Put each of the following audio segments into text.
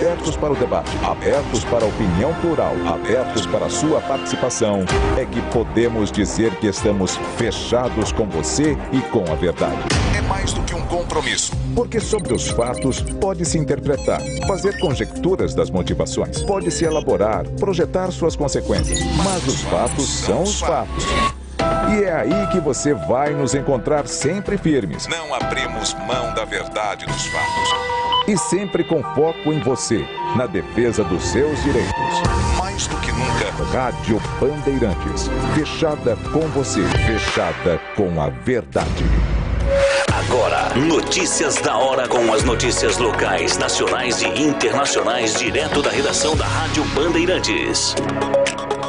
abertos para o debate, abertos para a opinião plural, abertos para a sua participação, é que podemos dizer que estamos fechados com você e com a verdade. É mais do que um compromisso, porque sobre os fatos pode-se interpretar, fazer conjecturas das motivações, pode-se elaborar, projetar suas consequências, mas os fatos são os fatos. E é aí que você vai nos encontrar sempre firmes. Não abrimos mão da verdade dos fatos. E sempre com foco em você, na defesa dos seus direitos. Mais do que nunca, Rádio Bandeirantes. Fechada com você, fechada com a verdade. Agora, notícias da hora com as notícias locais, nacionais e internacionais, direto da redação da Rádio Bandeirantes.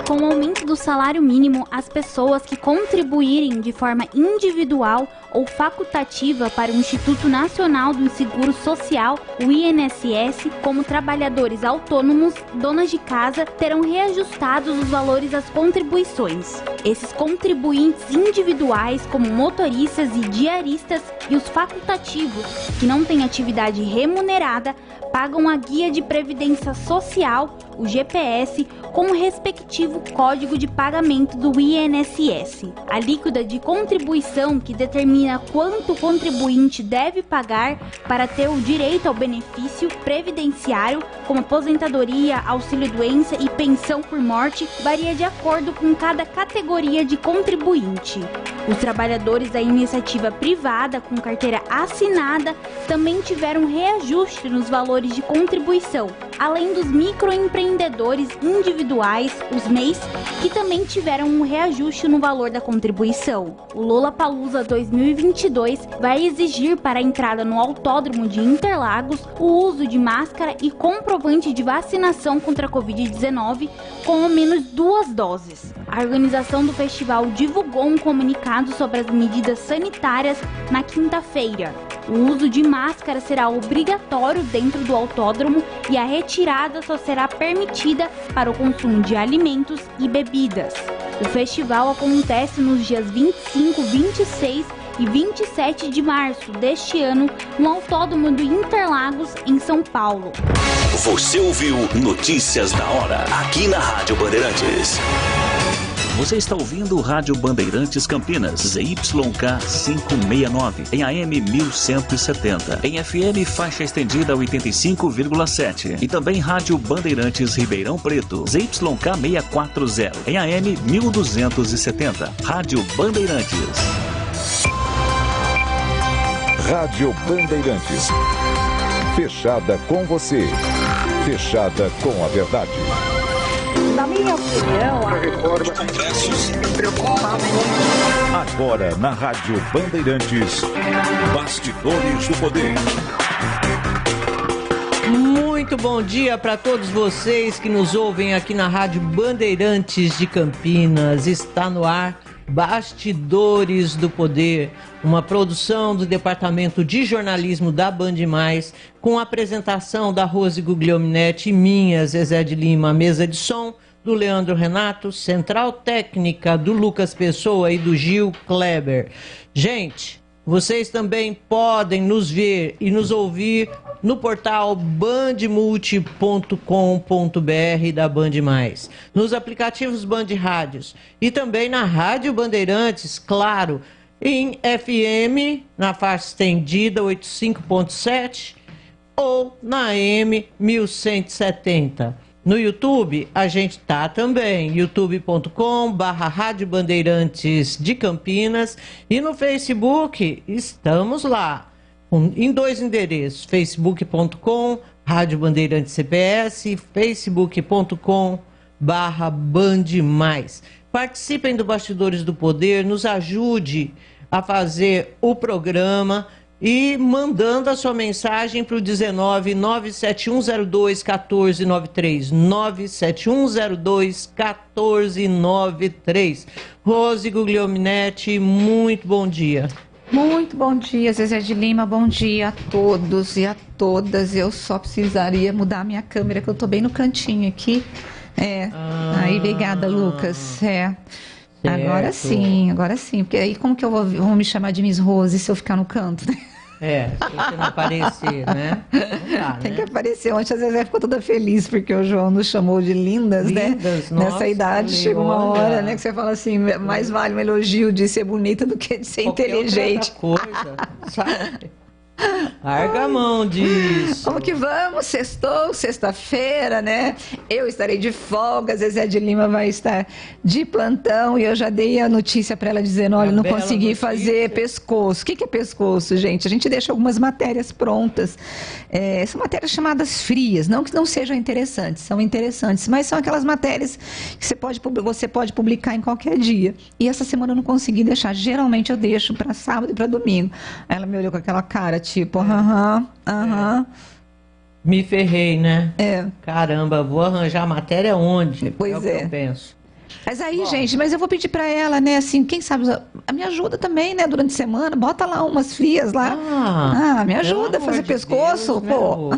Com o aumento do salário mínimo, as pessoas que contribuírem de forma individual ou facultativa para o Instituto Nacional do Seguro Social, o INSS, como trabalhadores autônomos, donas de casa, terão reajustados os valores das contribuições. Esses contribuintes individuais, como motoristas e diaristas, e os facultativos, que não têm atividade remunerada, pagam a Guia de Previdência Social, o GPS, com o respectivo código de pagamento do INSS. A alíquota de contribuição que determina quanto o contribuinte deve pagar para ter o direito ao benefício previdenciário, como aposentadoria, auxílio-doença e pensão por morte, varia de acordo com cada categoria de contribuinte. Os trabalhadores da iniciativa privada com carteira assinada também tiveram reajuste nos valores de contribuição, além dos microempreendedores individuais, os MEIs, que também tiveram um reajuste no valor da contribuição. O Lollapalooza 2022 vai exigir para a entrada no Autódromo de Interlagos o uso de máscara e comprovante de vacinação contra a Covid-19 com ao menos 2 doses. A organização do festival divulgou um comunicado sobre as medidas sanitárias na quinta-feira. O uso de máscara será obrigatório dentro do autódromo e a retirada só será permitida para o consumo de alimentos e bebidas. O festival acontece nos dias 25, 26 e 27 de março deste ano no Autódromo do Interlagos, em São Paulo. Você ouviu Notícias da Hora, aqui na Rádio Bandeirantes. Você está ouvindo o Rádio Bandeirantes Campinas, ZYK 569, em AM 1170, em FM faixa estendida 85,7 e também Rádio Bandeirantes Ribeirão Preto, ZYK 640, em AM 1270. Rádio Bandeirantes. Rádio Bandeirantes. Fechada com você, fechada com a verdade. Na minha opinião, a reforma de Congressos preocupa muito. Agora na Rádio Bandeirantes, Bastidores do Poder. Muito bom dia para todos vocês que nos ouvem aqui na Rádio Bandeirantes de Campinas. Está no ar Bastidores do Poder, uma produção do Departamento de Jornalismo da Band+, com a apresentação da Rose Guglielminetti e minha, Zezé de Lima, mesa de som do Leandro Renato, central técnica do Lucas Pessoa e do Gil Kleber. Gente, vocês também podem nos ver e nos ouvir no portal bandmulti.com.br da Band+, nos aplicativos Band Rádios e também na Rádio Bandeirantes, claro, em FM, na faixa estendida 85.7 ou na AM 1170. No YouTube, a gente tá também, youtube.com/Rádio Bandeirantes de Campinas, e no Facebook, estamos lá, em 2 endereços, facebook.com, Rádio Bandeirantes CPS, facebook.com/Band+. Participem do Bastidores do Poder, nos ajude a fazer o programa e mandando a sua mensagem para o 19 97102 1493, 97102 1493. Rose Guglielminetti, muito bom dia. Muito bom dia, Zezé de Lima, bom dia a todos e a todas. Eu só precisaria mudar minha câmera, que eu tô bem no cantinho aqui. Aí, obrigada, Lucas. Certo. Agora sim, porque aí como que eu vou me chamar de Miss Rose se eu ficar no canto, né? Se você não aparecer, né? Não dá, Tem né? que aparecer. Ontem a Zezé ficou toda feliz porque o João nos chamou de lindas, né? Nossa, Nessa idade, falei, chega uma olha, hora, né, que você fala assim, mais vale um elogio de ser bonita do que de ser qualquer inteligente. outra coisa, sabe? Larga a mão disso. Como que vamos? Sextou, sexta-feira, né? Eu estarei de folga, Zezé de Lima vai estar de plantão e eu já dei a notícia para ela dizendo, olha, não consegui fazer pescoço. O que é pescoço, gente? A gente deixa algumas matérias prontas. São matérias chamadas frias, não que não sejam interessantes, são interessantes, mas são aquelas matérias que você pode publicar em qualquer dia. E essa semana eu não consegui deixar. Geralmente eu deixo para sábado e para domingo. Ela me olhou com aquela cara, tipo, Me ferrei, né? É. Caramba, vou arranjar matéria onde? Pois o que eu penso. Mas aí, gente, mas eu vou pedir para ela, né, assim, quem sabe, me ajuda também, né, durante a semana, bota lá umas frias lá. Me ajuda a fazer pescoço, pô.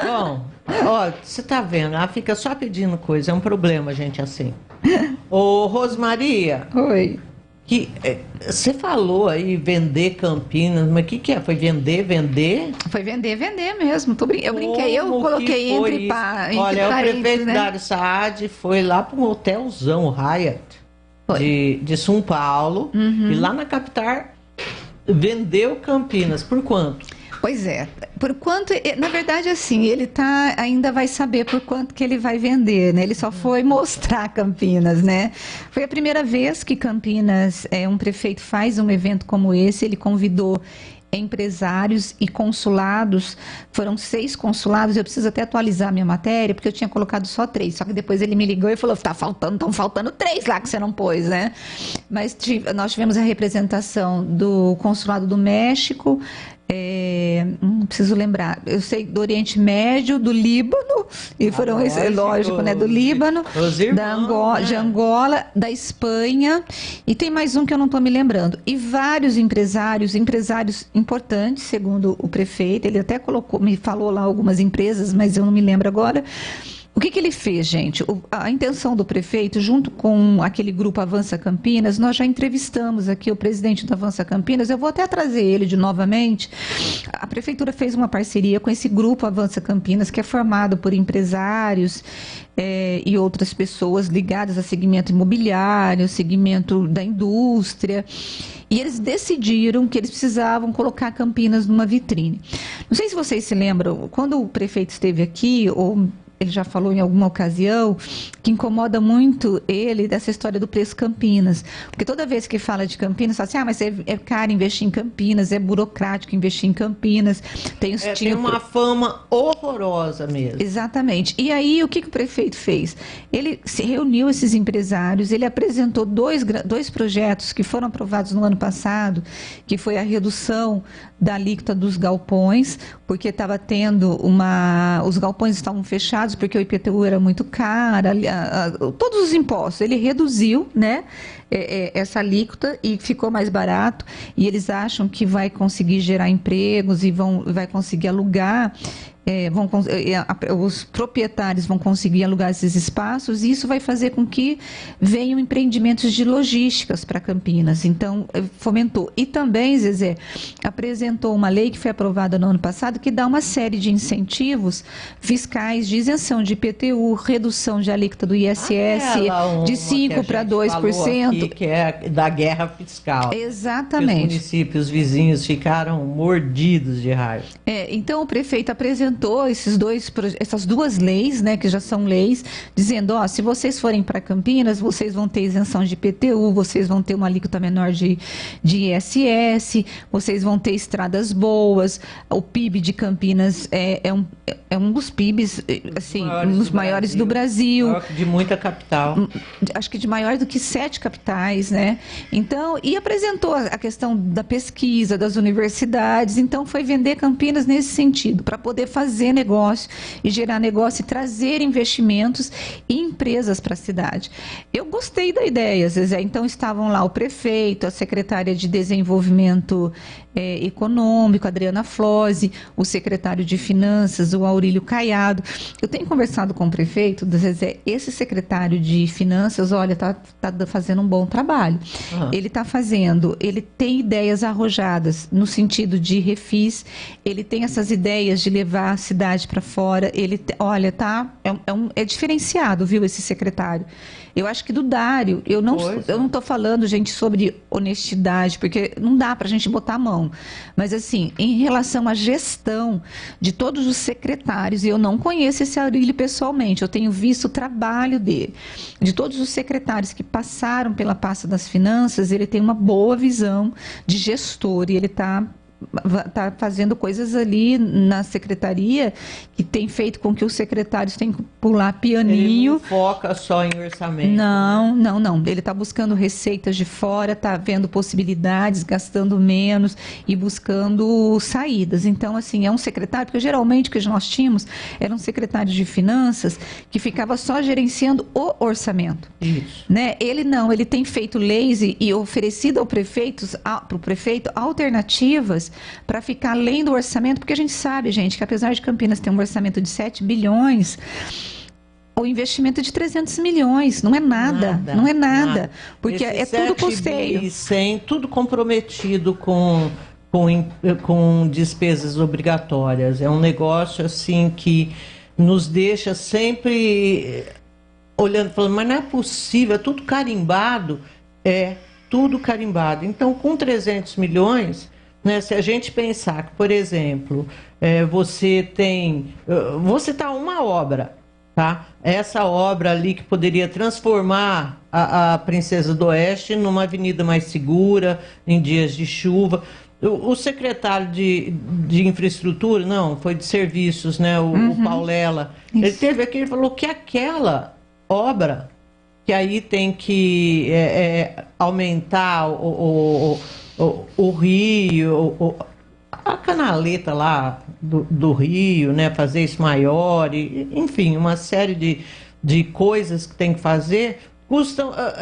Bom, ó, você tá vendo, ela fica só pedindo coisa, é um problema, gente, assim. Ô, Rosmaria. Oi. Você falou aí vender Campinas, mas o que é? Foi vender? Foi vender mesmo. Eu brinquei, eu coloquei entre parênteses. Olha, o prefeito Dário Saad foi lá para um hotelzão, o Hyatt, de São Paulo, e lá na capital vendeu Campinas. Por quanto? Pois é, por quanto, na verdade assim, ele ainda vai saber por quanto que ele vai vender, né? Ele só foi mostrar Campinas, né? Foi a primeira vez que Campinas, um prefeito faz um evento como esse, ele convidou empresários e consulados, foram 6 consulados, eu preciso até atualizar minha matéria, porque eu tinha colocado só 3, só que depois ele me ligou e falou, estão faltando 3 lá que você não pôs, né? Mas nós tivemos a representação do Consulado do México, não preciso lembrar, eu sei do Oriente Médio, do Líbano, e foram, lógico, né, do Líbano, de Angola, da Espanha, e tem mais um que eu não estou me lembrando, e vários empresários importantes, segundo o prefeito, ele até me falou lá algumas empresas, mas eu não me lembro agora. O que ele fez, gente? A intenção do prefeito, junto com aquele grupo Avança Campinas, nós já entrevistamos aqui o presidente do Avança Campinas, eu vou até trazer ele novamente. A prefeitura fez uma parceria com esse grupo Avança Campinas, que é formado por empresários e outras pessoas ligadas a segmento imobiliário, segmento da indústria, e eles decidiram que eles precisavam colocar Campinas numa vitrine. Não sei se vocês se lembram, quando o prefeito esteve aqui, ou ele já falou em alguma ocasião, que incomoda muito ele dessa história do preço Campinas. Porque toda vez que fala de Campinas, fala assim, mas é caro investir em Campinas, é burocrático investir em Campinas. Tem uma fama horrorosa mesmo. Exatamente. E aí, o que o prefeito fez? Ele se reuniu esses empresários, ele apresentou dois projetos que foram aprovados no ano passado, que foi a redução da alíquota dos galpões, porque estava tendo os galpões estavam fechados, porque o IPTU era muito caro, todos os impostos, ele reduziu, né, essa alíquota e ficou mais barato, e eles acham que vai conseguir gerar empregos e vai conseguir alugar, os proprietários vão conseguir alugar esses espaços, e isso vai fazer com que venham empreendimentos de logísticas para Campinas. Então, fomentou. E também, Zezé, apresentou uma lei que foi aprovada no ano passado, que dá uma série de incentivos fiscais de isenção de IPTU, redução de alíquota do ISS de 5% para 2%. Aqui, que é da guerra fiscal. Exatamente. Os municípios vizinhos ficaram mordidos de raiva. Então, o prefeito apresentou essas duas leis, né, que já são leis, dizendo, se vocês forem para Campinas, vocês vão ter isenção de IPTU, vocês vão ter uma alíquota menor de ISS, vocês vão ter estradas boas, o PIB de Campinas é um dos PIBs, assim, um dos maiores do Brasil. Maior de muita capital. Acho que de maior do que 7 capitais, né? Então, e apresentou a questão da pesquisa, das universidades, então foi vender Campinas nesse sentido, para poder fazer negócio e gerar negócio e trazer investimentos e empresas para a cidade. Eu gostei da ideia, Zezé. Então estavam lá o prefeito, a secretária de Desenvolvimento Econômico, Adriana Flose, o secretário de Finanças, o Aurílio Caiado. Eu tenho conversado com o prefeito, Zezé, esse secretário de Finanças, olha, tá fazendo um bom trabalho. Ele está fazendo, ele tem ideias arrojadas no sentido de refis, ele tem essas ideias de levar a cidade para fora, olha, é diferenciado, viu, esse secretário. Eu acho que do Dário, eu não estou falando, gente, sobre honestidade, porque não dá para a gente botar a mão. Mas, assim, em relação à gestão de todos os secretários, e eu não conheço esse Aurílio pessoalmente, eu tenho visto o trabalho dele. De todos os secretários que passaram pela pasta das finanças, ele tem uma boa visão de gestor e ele está fazendo coisas ali na secretaria que tem feito com que os secretários tenham que pular pianinho. Ele não foca só em orçamento. Não. Ele está buscando receitas de fora, está vendo possibilidades, gastando menos e buscando saídas. Então, assim, é um secretário, porque geralmente o que nós tínhamos era um secretário de finanças que ficava só gerenciando o orçamento. Isso. Né? Ele não, ele tem feito leis e oferecido para o prefeito alternativas para ficar além do orçamento, porque a gente sabe, gente, que apesar de Campinas ter um orçamento de 7 bilhões, o investimento é de 300 milhões, não é nada. Porque é tudo custeio. Tudo comprometido com despesas obrigatórias. É um negócio assim que nos deixa sempre olhando, falando, mas não é possível, é tudo carimbado. Tudo carimbado. Então, com 300 milhões... Né, se a gente pensar que, por exemplo, você citar uma obra, tá? Essa obra ali que poderia transformar a Princesa do Oeste numa avenida mais segura, em dias de chuva. O secretário de infraestrutura, não, foi de serviços, né? O Paulela, ele teve aqui, ele falou que aquela obra, que aí tem que aumentar o rio, a canaleta lá do rio, né, fazer isso maior, enfim, uma série de coisas que tem que fazer,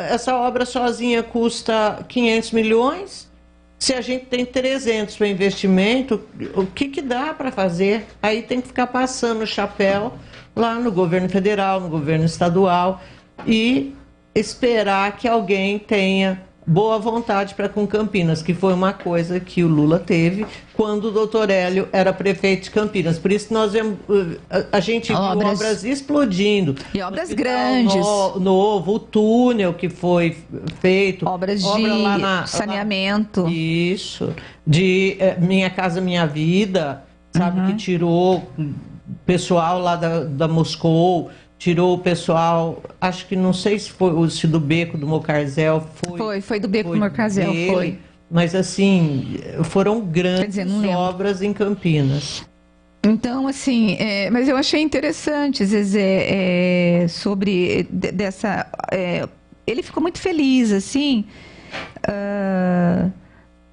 essa obra sozinha custa 500 milhões, se a gente tem 300 para investimento, o que dá para fazer? Aí tem que ficar passando o chapéu lá no governo federal, no governo estadual e esperar que alguém tenha boa vontade para com Campinas, que foi uma coisa que o Lula teve quando o doutor Hélio era prefeito de Campinas. Por isso que nós vemos, a gente viu obras explodindo. E obras grandes. Novo, o túnel que foi feito. Obra de saneamento. Isso. De Minha Casa Minha Vida, sabe, que tirou pessoal lá da Moscou, tirou o pessoal, acho que não sei se do Beco do Mocarzel foi do Beco do Mocarzel, foi. Mas assim, foram grandes obras em Campinas. Então, assim, mas eu achei interessante, Zezé, sobre dessa... ele ficou muito feliz, assim...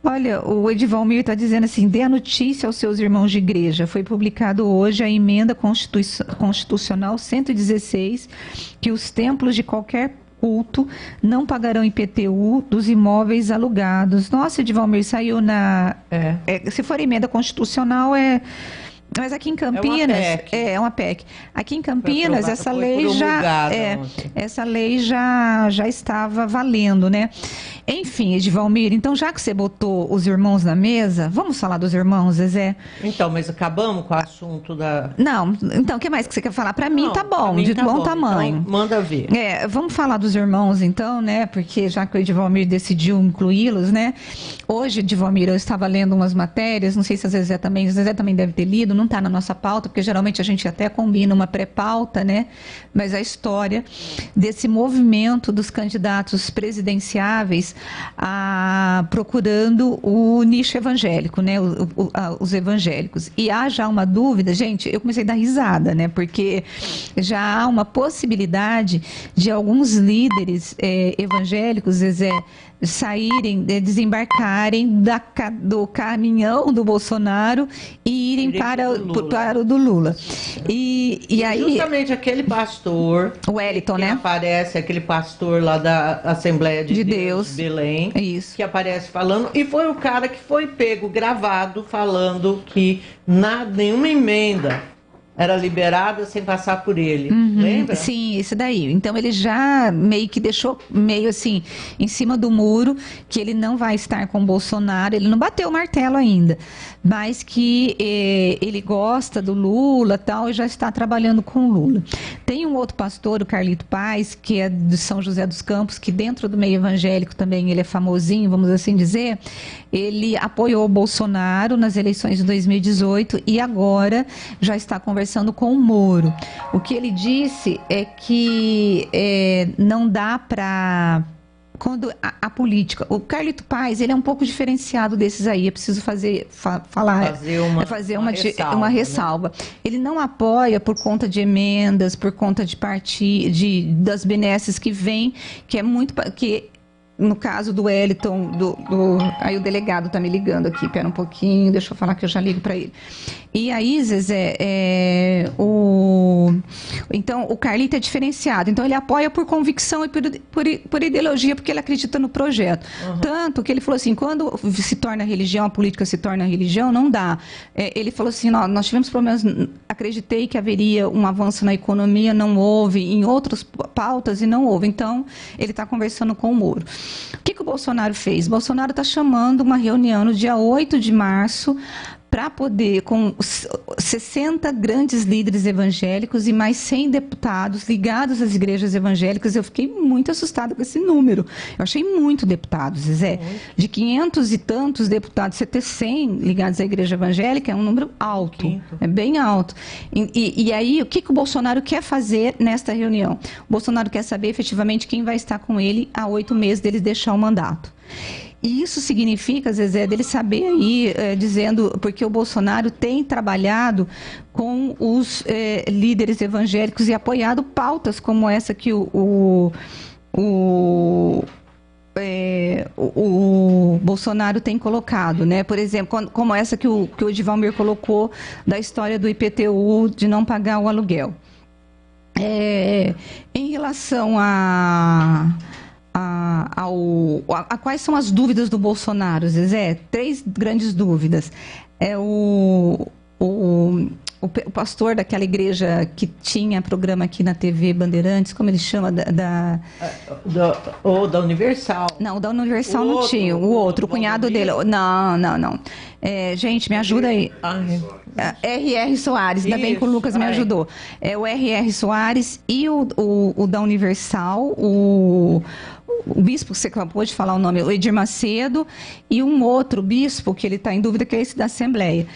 Olha, o Edivalmir está dizendo assim, dê a notícia aos seus irmãos de igreja. Foi publicado hoje a emenda constitucional 116, que os templos de qualquer culto não pagarão IPTU dos imóveis alugados. Nossa, Edivalmir, saiu na... se for emenda constitucional, mas aqui em Campinas é uma PEC. Aqui em Campinas essa lei já estava valendo, né? Enfim, Edivalmir, então já que você botou os irmãos na mesa, vamos falar dos irmãos, Zezé? Então, mas acabamos com o assunto da... Não, então o que mais que você quer falar? Para mim tá bom, de bom tamanho. Então, manda ver. Vamos falar dos irmãos então, né? Porque já que o Edivalmir decidiu incluí-los, né? Hoje, Edivalmir, eu estava lendo umas matérias, não sei se a Zezé também deve ter lido, não está na nossa pauta, porque geralmente a gente até combina uma pré-pauta, né? Mas a história desse movimento dos candidatos presidenciáveis procurando o nicho evangélico, né? Os evangélicos. E há já uma dúvida, gente, eu comecei a dar risada, né? Porque já há uma possibilidade de alguns líderes evangélicos, Zezé, saírem, desembarcarem do caminhão do Bolsonaro e irem para o do Lula. E aí, justamente aquele pastor, o Wellington, que né? aparece, aquele pastor lá da Assembleia de Deus de Belém, isso, que aparece falando, e foi o cara que foi pego, gravado, falando que nenhuma emenda era liberada sem passar por ele, lembra? Sim, isso daí. Então ele já meio que deixou meio assim em cima do muro que ele não vai estar com o Bolsonaro, ele não bateu o martelo ainda, mas que ele gosta do Lula tal e já está trabalhando com o Lula. Tem um outro pastor, o Carlito Paz, que é de São José dos Campos, que dentro do meio evangélico também ele é famosinho, vamos assim dizer. Ele apoiou o Bolsonaro nas eleições de 2018 e agora já está conversando com o Moro. O que ele disse é que não dá para... Quando a política... O Carlito Paz, ele é um pouco diferenciado desses aí. Eu preciso fazer uma ressalva. Né? Ele não apoia por conta de emendas, por conta de das benesses que vêm, que é muito... No caso do Wellington, aí o delegado está me ligando aqui, pera um pouquinho, deixa eu falar que eu já ligo para ele. E aí, Zezé, então o Carlito é diferenciado, então ele apoia por convicção e por ideologia, porque ele acredita no projeto. Tanto que ele falou assim, quando se torna religião, a política se torna religião, não dá. Ele falou assim, nós tivemos problemas, acreditei que haveria um avanço na economia, não houve, em outras pautas e não houve. Então, ele está conversando com o Moro. O que o Bolsonaro fez? O Bolsonaro está chamando uma reunião no dia 8 de março para poder, com 60 grandes líderes evangélicos e mais 100 deputados ligados às igrejas evangélicas. Eu fiquei muito assustada com esse número. Eu achei muito deputados, Zé. De 500 e tantos deputados, você ter 100 ligados à igreja evangélica é um número alto, é bem alto. E aí, o que o Bolsonaro quer fazer nesta reunião? O Bolsonaro quer saber efetivamente quem vai estar com ele há 8 meses dele deixar o mandato. E isso significa, Zezé, dele saber aí, dizendo, porque o Bolsonaro tem trabalhado com os líderes evangélicos e apoiado pautas como essa que o Bolsonaro tem colocado, né? Por exemplo, como essa que o Edivalmir colocou da história do IPTU de não pagar o aluguel. Em relação a quais são as dúvidas do Bolsonaro, Zezé? 3 grandes dúvidas. O pastor daquela igreja que tinha programa aqui na TV Bandeirantes, como ele chama? Da Universal. Não, da Universal não tinha. O outro, o cunhado dele. Não. Gente, me ajuda aí. R.R. Soares, ainda bem que o Lucas me ajudou. O R.R. Soares e o da Universal, o bispo que você acabou de falar o nome, o Edir Macedo, e um outro bispo que ele está em dúvida, que é esse da Assembleia.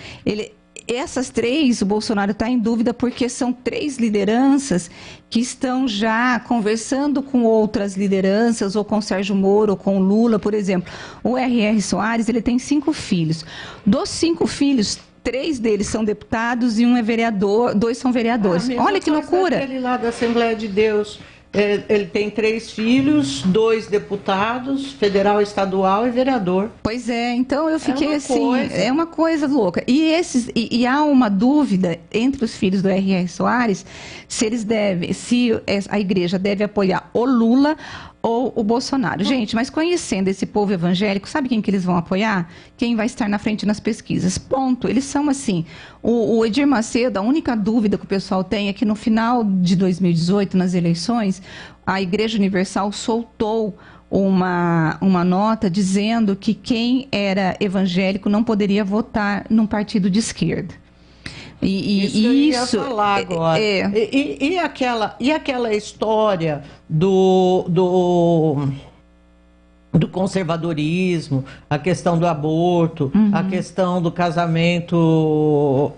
Essas 3, o Bolsonaro está em dúvida porque são 3 lideranças que estão já conversando com outras lideranças, ou com Sérgio Moro, ou com Lula, por exemplo. O R.R. Soares, ele tem 5 filhos. Dos 5 filhos, 3 deles são deputados e um é vereador, 2 são vereadores. Olha que loucura! Aquele lá da Assembleia de Deus. Ele tem 3 filhos, 2 deputados, federal, estadual e vereador. Pois é, então eu fiquei é uma coisa louca. E há uma dúvida entre os filhos do R.R. Soares se a igreja deve apoiar o Lula ou o Bolsonaro. Gente, mas conhecendo esse povo evangélico, sabe quem que eles vão apoiar? Quem vai estar na frente nas pesquisas. Ponto. Eles são assim. O Edir Macedo, a única dúvida que o pessoal tem é que no final de 2018, nas eleições, a Igreja Universal soltou uma nota dizendo que quem era evangélico não poderia votar num partido de esquerda. Isso eu ia falar agora. E aquela história do conservadorismo, a questão do aborto, a questão do casamento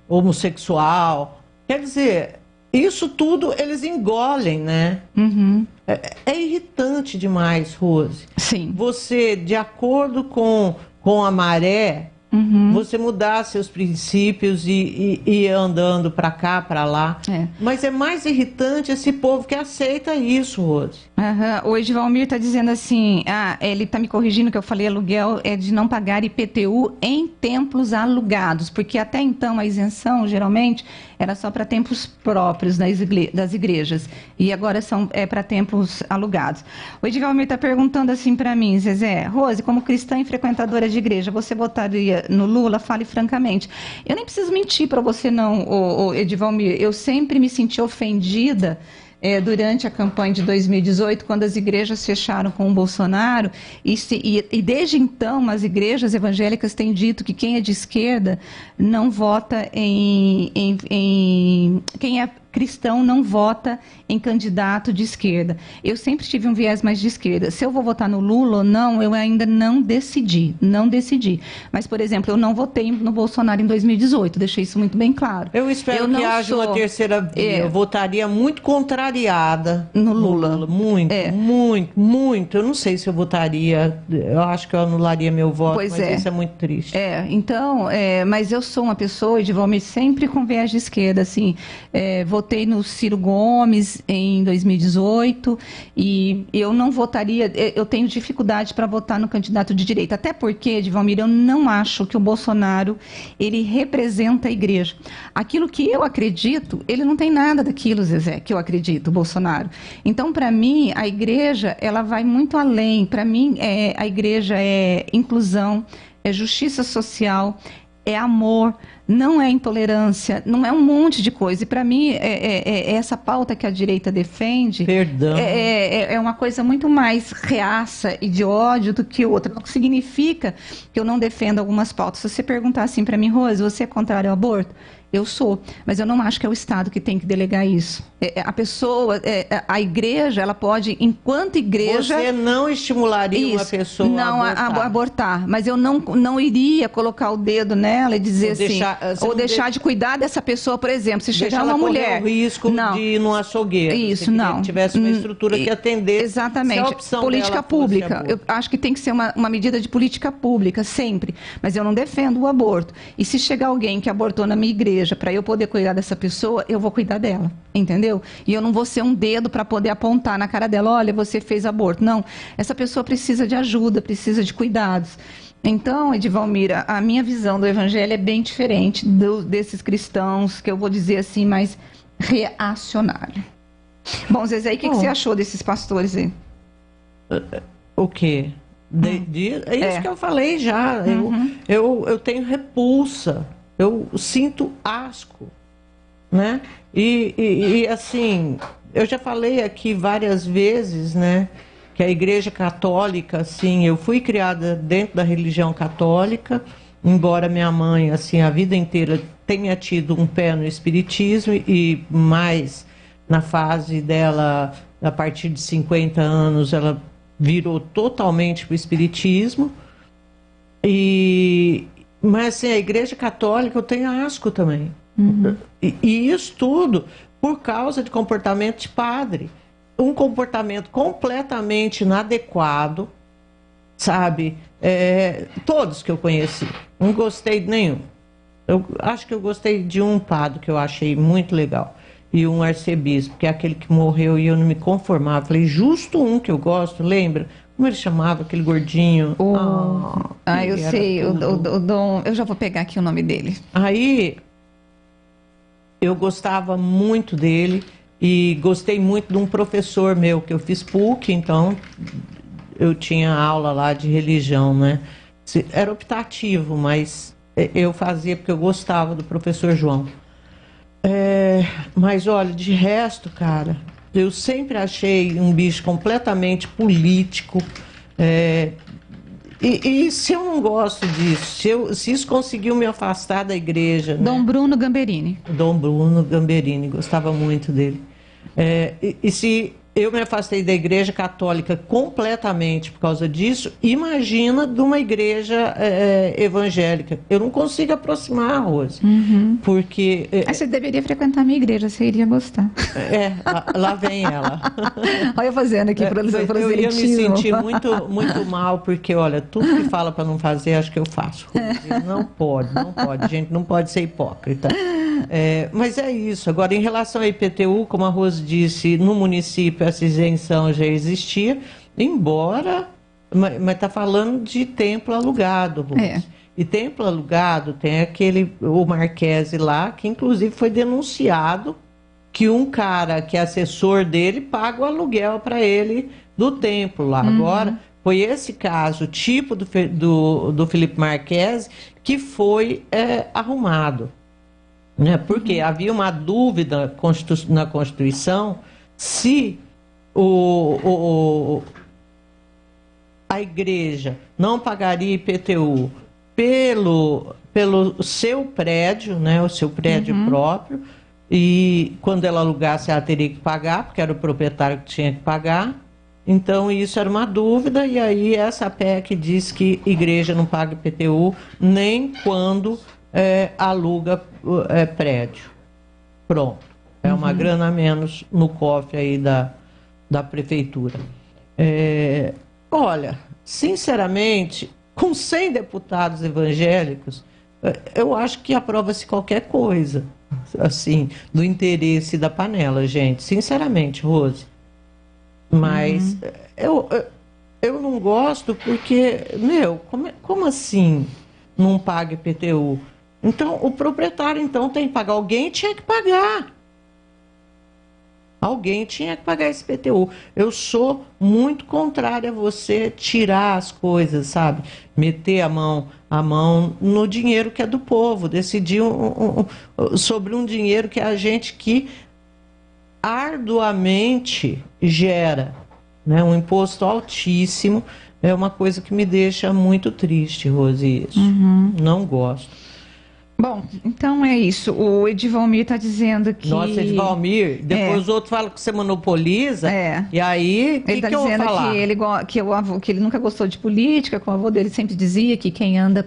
homossexual. Quer dizer, isso tudo eles engolem, né? É irritante demais, Rose. Sim. Você, de acordo com a maré, você mudar seus princípios e ir andando para cá, para lá. Mas é mais irritante esse povo que aceita isso, Rose. O Edivalmir está dizendo assim, ele está me corrigindo que eu falei aluguel, é de não pagar IPTU em templos alugados, porque até então a isenção, geralmente, era só para templos próprios das igrejas. E agora são para templos alugados. O Edivalmir está perguntando assim para mim, Zezé, Rose, como cristã e frequentadora de igreja, você votaria no Lula? Fale francamente. Eu nem preciso mentir para você não, Edivalmir. Eu sempre me senti ofendida durante a campanha de 2018, quando as igrejas fecharam com o Bolsonaro, e desde então as igrejas evangélicas têm dito que quem é de esquerda não vota quem é cristão não vota em candidato de esquerda. Eu sempre tive um viés mais de esquerda. Se eu vou votar no Lula ou não, eu ainda não decidi. Mas, por exemplo, eu não votei no Bolsonaro em 2018, deixei isso muito bem claro. Eu espero que haja uma terceira via. Eu votaria muito contrariada no Lula. Muito. Eu não sei se eu votaria, eu acho que eu anularia meu voto, mas isso é muito triste. Mas eu sou uma pessoa, Edivalmir, sempre com viés de esquerda, assim, votei no Ciro Gomes em 2018 e eu não votaria, eu tenho dificuldade para votar no candidato de direita, até porque, Edivalmir, eu não acho que o Bolsonaro, ele representa a igreja. Aquilo que eu acredito, ele não tem nada daquilo, Zezé, que eu acredito, o Bolsonaro. Então, para mim, a igreja, ela vai muito além. Para mim, a igreja é inclusão, é justiça social, é amor, não é intolerância, não é um monte de coisa. E para mim, essa pauta que a direita defende é uma coisa muito mais reaça e de ódio do que outra. Não significa que eu não defendo algumas pautas. Se você perguntar assim para mim, Rose, você é contrário ao aborto? Eu sou, mas eu não acho que é o Estado que tem que delegar isso. A pessoa, a igreja, ela pode, enquanto igreja... Você não estimularia uma pessoa a abortar, mas eu não iria colocar o dedo nela e dizer ou deixar de cuidar dessa pessoa, por exemplo, se chegar uma mulher... o risco de ir num açougueiro. Isso, não. Que tivesse uma estrutura que atendesse... Exatamente. Política pública. Eu acho que tem que ser uma medida de política pública, sempre. Mas eu não defendo o aborto. E se chegar alguém que abortou na minha igreja, para eu poder cuidar dessa pessoa, eu vou cuidar dela, entendeu? E eu não vou ser um dedo para poder apontar na cara dela, olha, você fez aborto. Não, essa pessoa precisa de ajuda, precisa de cuidados. Então, Edivalmira, a minha visão do evangelho é bem diferente desses cristãos, que eu vou dizer assim, mais reacionário. Bom, Zezé, o que você achou desses pastores aí? O quê? É isso que eu falei já. Eu tenho repulsa. Eu sinto asco, né? E assim, eu já falei aqui várias vezes, né? Que a Igreja Católica, assim, eu fui criada dentro da religião católica, embora minha mãe, assim, a vida inteira tenha tido um pé no espiritismo e mais na fase dela, a partir de 50 anos, ela virou totalmente para o espiritismo. Mas assim, a Igreja Católica eu tenho asco também. E isso tudo por causa de comportamento de padre. Um comportamento completamente inadequado, sabe? Todos que eu conheci. Não gostei de nenhum. Eu acho que eu gostei de um padre que eu achei muito legal. E um arcebispo, que é aquele que morreu e eu não me conformava. Falei, justo um que eu gosto, lembra? Como ele chamava, aquele gordinho? Eu sei, o Dom... Eu já vou pegar aqui o nome dele. Aí, eu gostava muito dele e gostei muito de um professor meu, que eu fiz PUC, então eu tinha aula lá de religião, né? Era optativo, mas eu fazia porque eu gostava do professor João. Mas, olha, de resto, cara... Eu sempre achei um bicho completamente político. E se eu não gosto disso, se isso conseguiu me afastar da igreja... Dom Bruno Gamberini. Dom Bruno Gamberini, gostava muito dele. E se eu me afastei da Igreja Católica completamente por causa disso, imagina de uma igreja evangélica. Eu não consigo aproximar, Rose, porque... Você deveria frequentar a minha igreja, você iria gostar. Lá vem ela. Olha eu fazendo aqui proselitismo. Eu ia me sentir muito mal, porque, olha, tudo que fala para não fazer, acho que eu faço. Não pode, gente, não pode ser hipócrita. Mas é isso. Agora, em relação ao IPTU, como a Rose disse, no município essa isenção já existia, embora... Mas está falando de templo alugado, Rose. E templo alugado tem o Marquese lá, que inclusive foi denunciado que um cara que é assessor dele paga o aluguel para ele do templo lá. Agora, foi esse caso, tipo do Felipe Marquese, que foi arrumado. Né? Porque havia uma dúvida na Constituição se a igreja não pagaria IPTU pelo seu prédio, né, o seu prédio próprio, e quando ela alugasse ela teria que pagar, porque era o proprietário que tinha que pagar. Então isso era uma dúvida, e aí essa PEC diz que igreja não paga IPTU nem quando aluga prédio. Pronto. É uma grana a menos no cofre aí da prefeitura. Olha, sinceramente, com 100 deputados evangélicos, eu acho que aprova-se qualquer coisa, assim, do interesse da panela, gente. Sinceramente, Rose. Mas eu não gosto porque, como assim não paga IPTU? Então, o proprietário então tem que pagar. Alguém tinha que pagar. Alguém tinha que pagar esse IPTU. Eu sou muito contrária a você tirar as coisas, sabe? Meter a mão no dinheiro que é do povo. Decidir sobre um dinheiro que é a gente que arduamente gera, né? Um imposto altíssimo. É uma coisa que me deixa muito triste, Rose. Isso. Não gosto. Bom, então é isso. O Edivalmir está dizendo que... Nossa, Edivalmir, depois o outro fala que você monopoliza, e aí, ele está dizendo que ele nunca gostou de política, que o avô dele sempre dizia que quem anda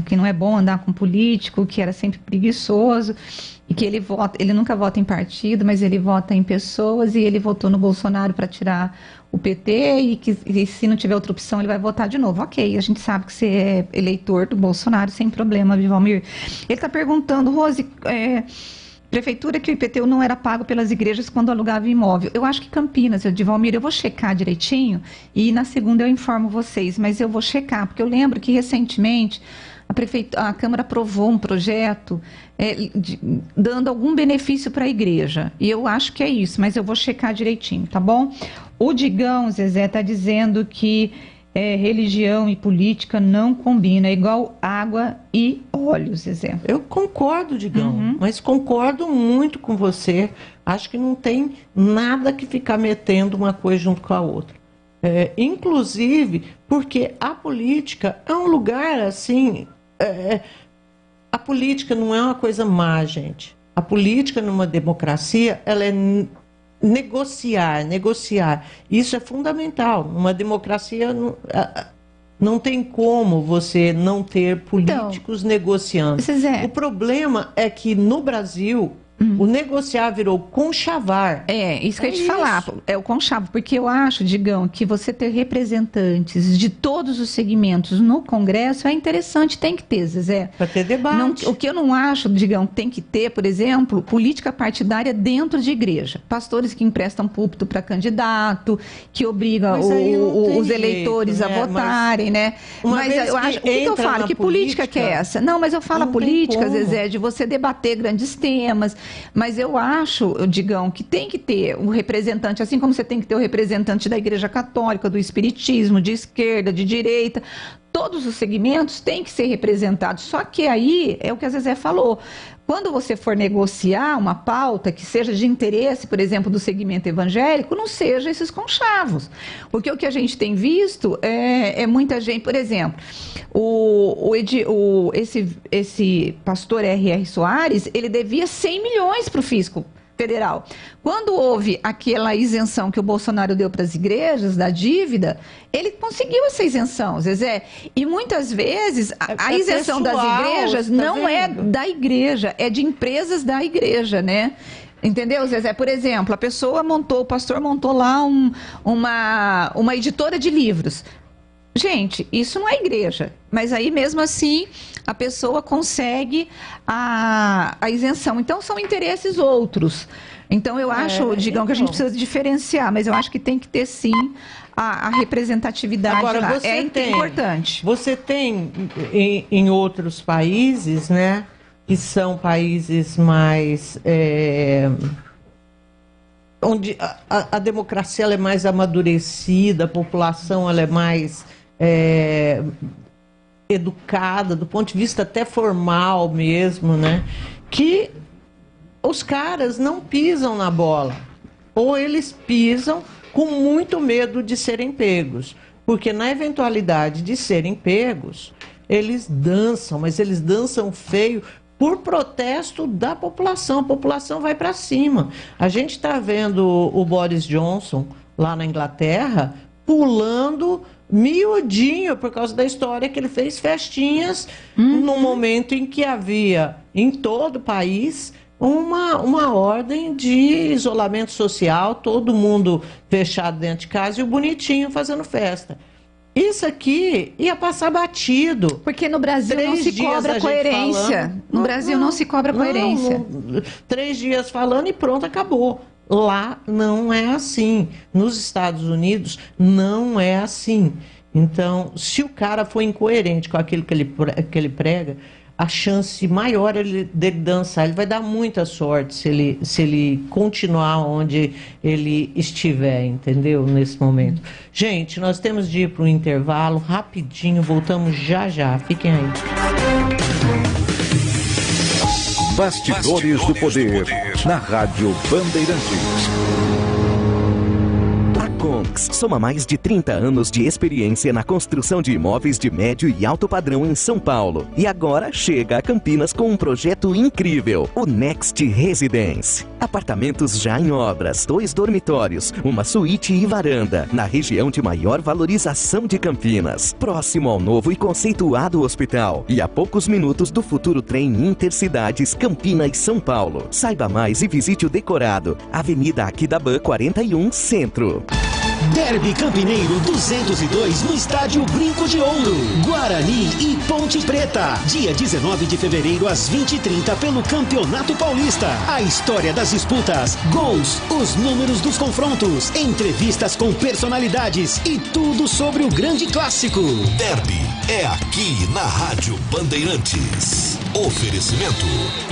que não é bom andar com político, que era sempre preguiçoso, e que ele nunca vota em partido, mas ele vota em pessoas, e ele votou no Bolsonaro para tirar o PT, e se não tiver outra opção ele vai votar de novo. Ok, a gente sabe que você é eleitor do Bolsonaro sem problema, Edivalmir. Ele está perguntando, Rose, prefeitura que o IPTU não era pago pelas igrejas quando alugava imóvel. Eu acho que Campinas, Edivalmir, eu vou checar direitinho e na segunda eu informo vocês, mas eu vou checar, porque eu lembro que recentemente a Câmara aprovou um projeto dando algum benefício para a igreja. E eu acho que é isso, mas eu vou checar direitinho, tá bom? O Digão, Zezé, está dizendo que religião e política não combinam, é igual água e óleo, Zezé. Eu concordo, Digão, mas concordo muito com você. Acho que não tem nada que ficar metendo uma coisa junto com a outra. Inclusive, porque a política é um lugar assim... a política não é uma coisa má, gente. A política numa democracia, ela é negociar. Isso é fundamental. Numa democracia não tem como você não ter políticos negociando. O problema é que no Brasil... O negociar virou conchavar. Isso que eu ia te falar. É o conchavo, porque eu acho, Digão, que você ter representantes de todos os segmentos no Congresso é interessante, tem que ter, Zezé. Para ter debate. O que eu não acho, Digão, tem que ter, por exemplo, política partidária dentro de igreja. Pastores que emprestam púlpito para candidato, que obrigam os eleitores a votarem, né? Mas eu acho, o que eu falo? Que política que é essa? Não, mas eu falo a política, Zezé, de você debater grandes temas. Mas eu acho, Digão, que tem que ter um representante, assim como você tem que ter o representante da Igreja Católica, do Espiritismo, de esquerda, de direita, todos os segmentos têm que ser representados. Só que aí, é o que a Zezé falou, quando você for negociar uma pauta que seja de interesse, por exemplo, do segmento evangélico, não seja esses conchavos. Porque o que a gente tem visto é muita gente, por exemplo, esse pastor R.R. Soares, ele devia 100 milhões para o fisco federal. Quando houve aquela isenção que o Bolsonaro deu para as igrejas da dívida, ele conseguiu essa isenção, Zezé. E muitas vezes a isenção das igrejas não é da igreja, é de empresas da igreja, né? Entendeu, Zezé? Por exemplo, o pastor montou lá uma editora de livros. Gente, isso não é igreja, mas aí mesmo assim a pessoa consegue a isenção. Então são interesses outros. Então eu acho, Digão, que a gente precisa diferenciar, mas eu acho que tem que ter sim a representatividade. Agora, lá. É importante. Você tem em outros países, né, que são países mais... onde a democracia ela é mais amadurecida, a população ela é mais educada, do ponto de vista até formal mesmo, né? Que os caras não pisam na bola, ou eles pisam com muito medo de serem pegos, porque na eventualidade de serem pegos, eles dançam, mas eles dançam feio, por protesto da população. A população vai para cima. A gente está vendo o Boris Johnson, lá na Inglaterra, pulando miudinho por causa da história que ele fez festinhas no momento em que havia, em todo o país, uma ordem de isolamento social, todo mundo fechado dentro de casa e o bonitinho fazendo festa. Isso aqui ia passar batido. Porque no Brasil não se cobra coerência. No Brasil não se cobra coerência. 3 dias falando e pronto, acabou. Lá não é assim. Nos Estados Unidos não é assim. Então, se o cara for incoerente com aquilo que ele prega, a chance maior dele dançar, ele vai dar muita sorte se ele continuar onde ele estiver, entendeu? Nesse momento. Gente, nós temos de ir para um intervalo rapidinho, voltamos já. Fiquem aí. Bastidores do Poder, na Rádio Bandeirantes. Conx soma mais de 30 anos de experiência na construção de imóveis de médio e alto padrão em São Paulo. E agora chega a Campinas com um projeto incrível, o Next Residence. Apartamentos já em obras, 2 dormitórios, uma suíte e varanda, na região de maior valorização de Campinas, próximo ao novo e conceituado hospital, e a poucos minutos do futuro trem Intercidades Campinas e São Paulo. Saiba mais e visite o decorado, Avenida Aquidabã 41, Centro. Derby Campineiro 202 no Estádio Brinco de Ouro, Guarani e Ponte Preta, dia 19 de fevereiro às 20h30 pelo Campeonato Paulista. A história das disputas, gols, os números dos confrontos, entrevistas com personalidades e tudo sobre o grande clássico. Derby é aqui na Rádio Bandeirantes. Oferecimento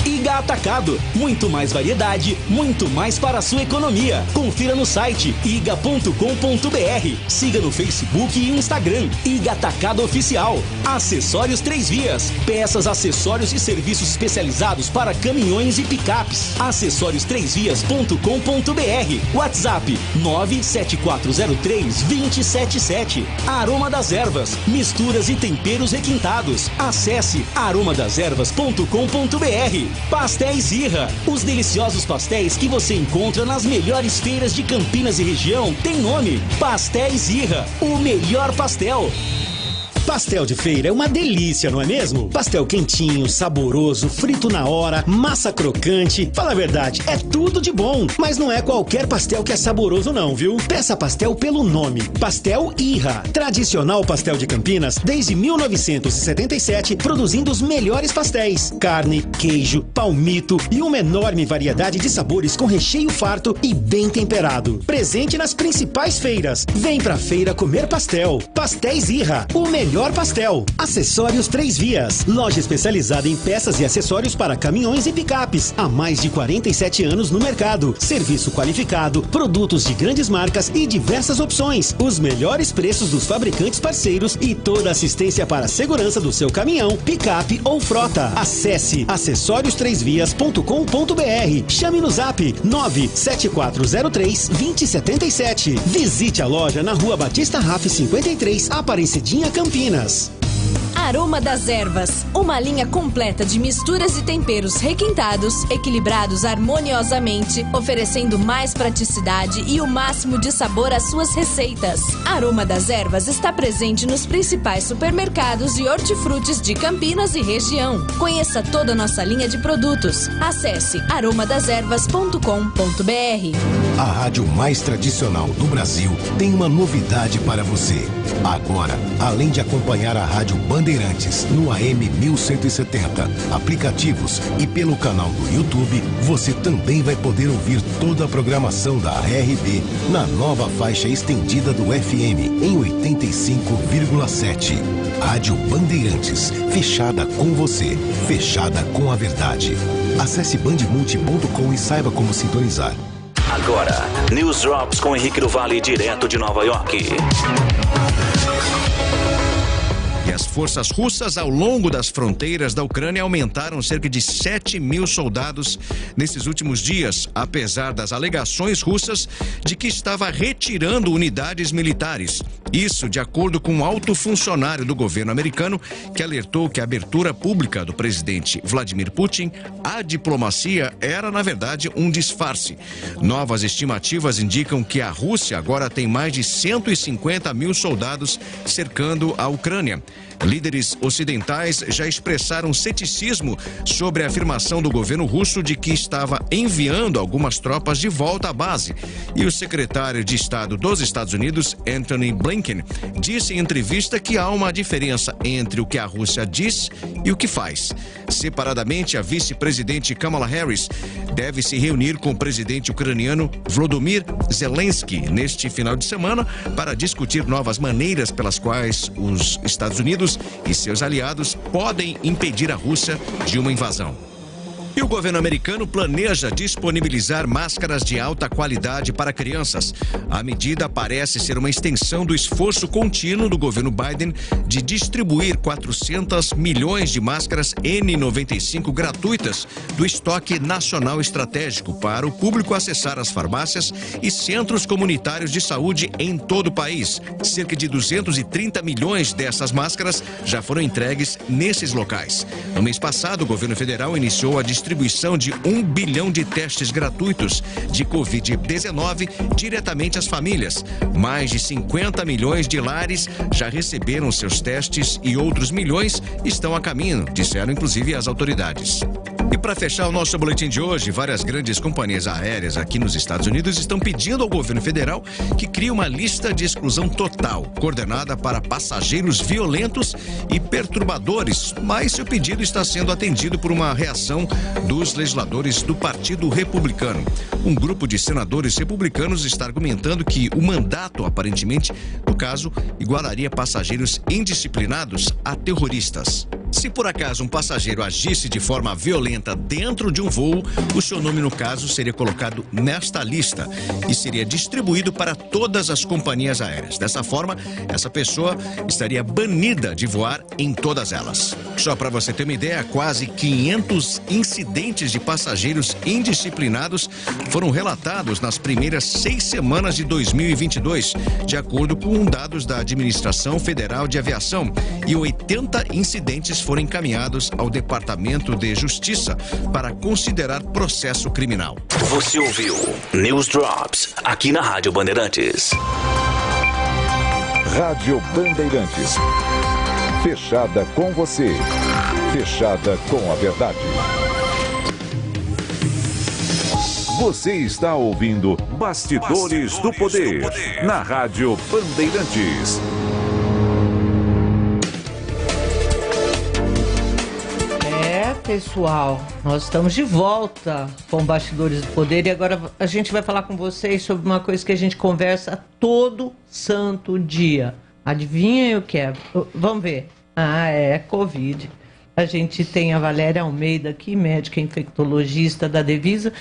Iga Atacado, muito mais variedade, muito mais para a sua economia. Confira no site iga.com.br. Siga no Facebook e Instagram, Iga Atacado Oficial. Acessórios 3 Vias, peças, acessórios e serviços especializados para caminhões e picapes. Acessórios3vias.com.br. WhatsApp 97403-2077. Aroma das Ervas, misturas e temperos requintados. Acesse aromadeservas.com.br. Pastéis Irra, os deliciosos pastéis que você encontra nas melhores feiras de Campinas e região tem nome: Pastéis Irra, o melhor pastel. Pastel de feira é uma delícia, não é mesmo? Pastel quentinho, saboroso, frito na hora, massa crocante. Fala a verdade, é tudo de bom. Mas não é qualquer pastel que é saboroso não, viu? Peça pastel pelo nome. Pastel Irra. Tradicional pastel de Campinas desde 1977, produzindo os melhores pastéis. Carne, queijo, palmito e uma enorme variedade de sabores com recheio farto e bem temperado. Presente nas principais feiras. Vem pra feira comer pastel. Pastéis Irra, o melhor pastel. Acessórios 3 Vias, loja especializada em peças e acessórios para caminhões e picapes. Há mais de 47 anos no mercado. Serviço qualificado, produtos de grandes marcas e diversas opções. Os melhores preços dos fabricantes parceiros e toda assistência para a segurança do seu caminhão, picape ou frota. Acesse acessórios3vias.com.br. Chame no zap 97403-2077. Visite a loja na Rua Batista Raff 53, Aparecidinha, Campinas. A Aroma das Ervas, uma linha completa de misturas e temperos requintados, equilibrados harmoniosamente, oferecendo mais praticidade e o máximo de sabor às suas receitas. Aroma das Ervas está presente nos principais supermercados e hortifrutis de Campinas e região. Conheça toda a nossa linha de produtos. Acesse aromadeservas.com.br. A rádio mais tradicional do Brasil tem uma novidade para você. Agora, além de acompanhar a Rádio Bandeirantes no AM 1170, aplicativos e pelo canal do YouTube, você também vai poder ouvir toda a programação da RB na nova faixa estendida do FM em 85,7. Rádio Bandeirantes, fechada com você, fechada com a verdade. Acesse bandmulti.com e saiba como sintonizar. Agora, News Drops com Henrique do Vale, direto de Nova York. E as forças russas ao longo das fronteiras da Ucrânia aumentaram cerca de 7 mil soldados nesses últimos dias, apesar das alegações russas de que estava retirando unidades militares. Isso de acordo com um alto funcionário do governo americano que alertou que a abertura pública do presidente Vladimir Putin à diplomacia era, na verdade, um disfarce. Novas estimativas indicam que a Rússia agora tem mais de 150 mil soldados cercando a Ucrânia. Líderes ocidentais já expressaram ceticismo sobre a afirmação do governo russo de que estava enviando algumas tropas de volta à base. E o secretário de Estado dos Estados Unidos, Antony Blinken, disse em entrevista que há uma diferença entre o que a Rússia diz e o que faz. Separadamente, a vice-presidente Kamala Harris deve se reunir com o presidente ucraniano Volodymyr Zelensky neste final de semana para discutir novas maneiras pelas quais os Estados Unidos e seus aliados podem impedir a Rússia de uma invasão. E o governo americano planeja disponibilizar máscaras de alta qualidade para crianças. A medida parece ser uma extensão do esforço contínuo do governo Biden de distribuir 400 milhões de máscaras N95 gratuitas do estoque nacional estratégico para o público acessar as farmácias e centros comunitários de saúde em todo o país. Cerca de 230 milhões dessas máscaras já foram entregues nesses locais. No mês passado, o governo federal iniciou a distribuição de 1 bilhão de testes gratuitos de Covid-19 diretamente às famílias. Mais de 50 milhões de lares já receberam seus testes e outros milhões estão a caminho, disseram inclusive as autoridades. E para fechar o nosso boletim de hoje, várias grandes companhias aéreas aqui nos Estados Unidos estão pedindo ao governo federal que crie uma lista de exclusão total, coordenada para passageiros violentos e perturbadores, mas seu pedido está sendo atendido por uma reação dos legisladores do Partido Republicano. Um grupo de senadores republicanos está argumentando que o mandato, aparentemente, no caso, igualaria passageiros indisciplinados a terroristas. Se por acaso um passageiro agisse de forma violenta dentro de um voo, o seu nome, no caso, seria colocado nesta lista e seria distribuído para todas as companhias aéreas. Dessa forma, essa pessoa estaria banida de voar em todas elas. Só para você ter uma ideia, quase 500 incidentes de passageiros indisciplinados foram relatados nas primeiras 6 semanas de 2022, de acordo com dados da Administração Federal de Aviação, e 80 incidentes foram encaminhados ao Departamento de Justiça para considerar processo criminal. Você ouviu News Drops aqui na Rádio Bandeirantes. Rádio Bandeirantes. Fechada com você. Fechada com a verdade. Você está ouvindo Bastidores do Poder na Rádio Bandeirantes. Pessoal, nós estamos de volta com Bastidores do Poder e agora a gente vai falar com vocês sobre uma coisa que a gente conversa todo santo dia. Adivinhem o que é? Vamos ver. É Covid. A gente tem a Valéria Almeida aqui, médica infectologista da Devisa,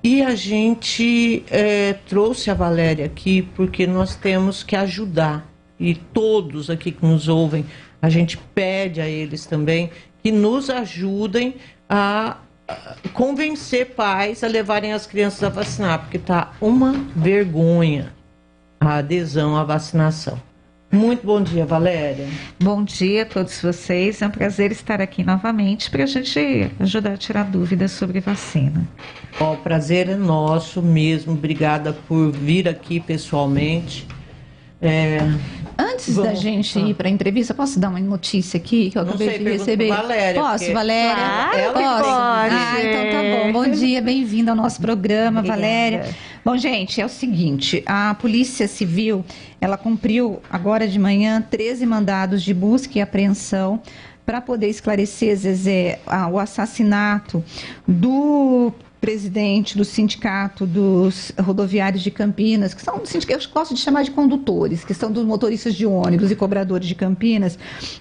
e a gente trouxe a Valéria aqui porque nós temos que ajudar. E todos aqui que nos ouvem, a gente pede a eles também que nos ajudem a convencer pais a levarem as crianças a vacinar, porque está uma vergonha a adesão à vacinação. Muito bom dia, Valéria. Bom dia a todos vocês. É um prazer estar aqui novamente para a gente ajudar a tirar dúvidas sobre vacina. O prazer é nosso mesmo. Obrigada por vir aqui pessoalmente. Antes da gente ir para a entrevista, posso dar uma notícia aqui que eu acabei de receber? Valéria, posso, Valéria? Claro, Posso? Então tá bom. Bom dia, bem-vinda ao nosso programa, obrigada. Valéria. Bom, gente, é o seguinte, a Polícia Civil, ela cumpriu agora de manhã 13 mandados de busca e apreensão para poder esclarecer, Zezé, o assassinato do presidente do Sindicato dos Rodoviários de Campinas, que são, eu gosto de chamar de condutores, que são dos motoristas de ônibus e cobradores de Campinas,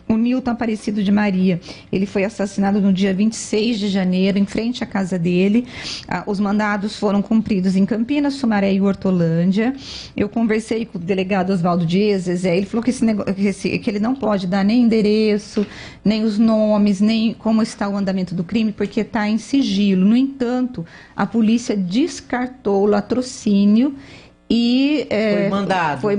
o Nilton Aparecido de Maria. Ele foi assassinado no dia 26 de janeiro, em frente à casa dele. Os mandados foram cumpridos em Campinas, Sumaré e Hortolândia. Eu conversei com o delegado Oswaldo Dias, ele falou que que ele não pode dar nem endereço, nem os nomes, nem como está o andamento do crime, porque está em sigilo. No entanto, a polícia descartou o latrocínio e foi mandado, foi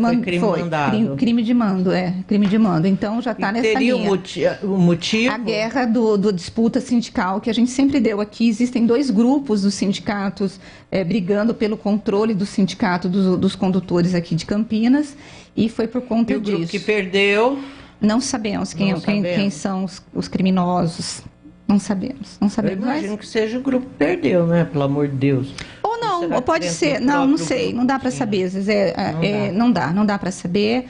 crime de mando, crime de mando. Então já está nessa linha. Teria o motivo? A guerra do disputa sindical que a gente sempre deu aqui. Existem dois grupos dos sindicatos brigando pelo controle do sindicato dos condutores aqui de Campinas, e foi por conta disso. O grupo que perdeu? Não sabemos quem são os criminosos. Não sabemos. Eu imagino que seja o grupo que perdeu, né? Pelo amor de Deus. Ou não, ou pode ser. Não sei. Não dá para saber, Zezé. Não dá para saber.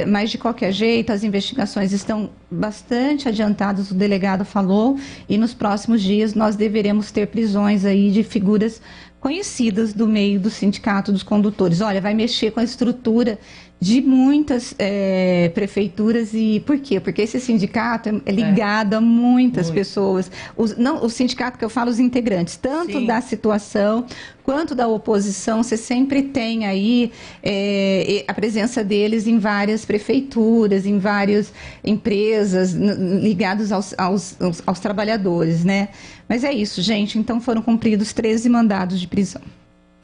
Mas, de qualquer jeito, as investigações estão bastante adiantadas, o delegado falou, e nos próximos dias nós deveremos ter prisões aí de figuras conhecidas do meio do sindicato dos condutores. Olha, vai mexer com a estrutura de muitas prefeituras. E por quê? Porque esse sindicato é ligado a muitas pessoas. O sindicato que eu falo, os integrantes, tanto da situação quanto da oposição, você sempre tem aí a presença deles em várias prefeituras, em várias empresas ligadas aos trabalhadores, né? Mas é isso, gente. Então foram cumpridos 13 mandados de prisão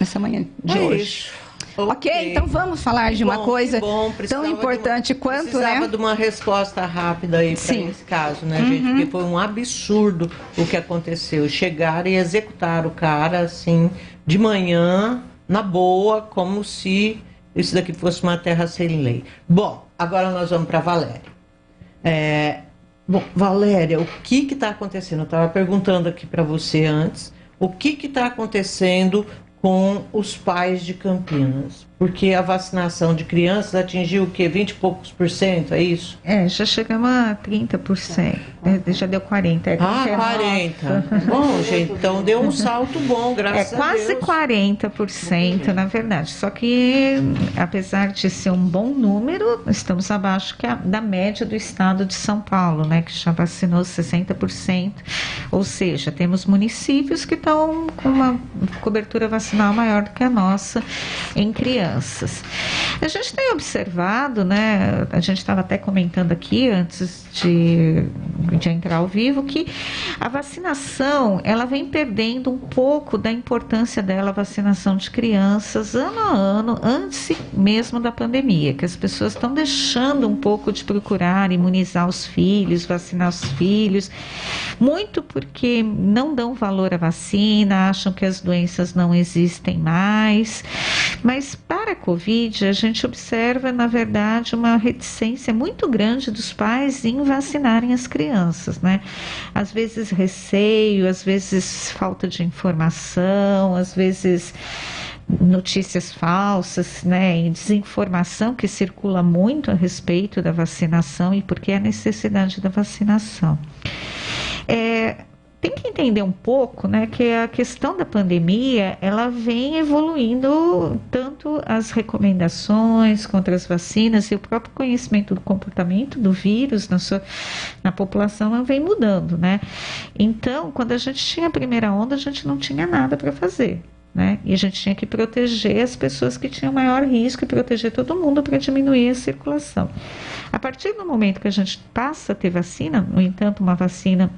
nessa manhã de hoje. Isso. Ok, então vamos falar de uma coisa tão importante quanto, precisava de uma resposta rápida aí para esse caso, né, gente? Porque foi um absurdo o que aconteceu. Chegaram e executaram o cara, assim, de manhã, na boa, como se isso daqui fosse uma terra sem lei. Bom, agora nós vamos para a Valéria. Valéria, o que está acontecendo? Eu estava perguntando aqui para você antes, o que está acontecendo com os pais de Campinas? Porque a vacinação de crianças atingiu o quê? 20 e poucos %, é isso? Já chegamos a 30%. Já deu 40%. 40%. Bom, gente, então deu um salto bom, graças a Deus. Quase 40%, na verdade. Só que, apesar de ser um bom número, estamos abaixo da média do estado de São Paulo, né? Que já vacinou 60%. Ou seja, temos municípios que estão com uma cobertura vacinal maior do que a nossa em crianças. A gente tem observado, né, a gente estava até comentando aqui antes de entrar ao vivo, que a vacinação, ela vem perdendo um pouco da importância dela, a vacinação de crianças, ano a ano, antes mesmo da pandemia, que as pessoas estão deixando um pouco de procurar imunizar os filhos, vacinar os filhos, muito porque não dão valor à vacina, acham que as doenças não existem mais, mas para a Covid, a gente observa, na verdade, uma reticência muito grande dos pais em vacinarem as crianças, né? Às vezes receio, às vezes falta de informação, às vezes notícias falsas, né? E desinformação que circula muito a respeito da vacinação e por que a necessidade da vacinação. Tem que entender um pouco, né, que a questão da pandemia, ela vem evoluindo tanto as recomendações contra as vacinas e o próprio conhecimento do comportamento do vírus na população vem mudando, né? Então, quando a gente tinha a primeira onda, a gente não tinha nada para fazer, né? E a gente tinha que proteger as pessoas que tinham maior risco e proteger todo mundo para diminuir a circulação. A partir do momento que a gente passa a ter vacina, no entanto, uma vacina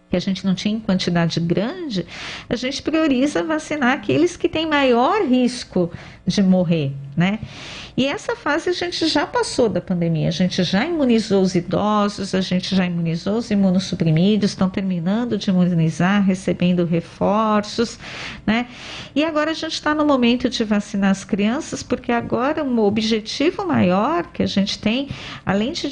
que a gente não tinha em quantidade grande, a gente prioriza vacinar aqueles que têm maior risco de morrer, né? E essa fase a gente já passou da pandemia, a gente já imunizou os idosos, a gente já imunizou os imunossuprimidos, estão terminando de imunizar, recebendo reforços, né? E agora a gente está no momento de vacinar as crianças, porque agora um objetivo maior que a gente tem, além de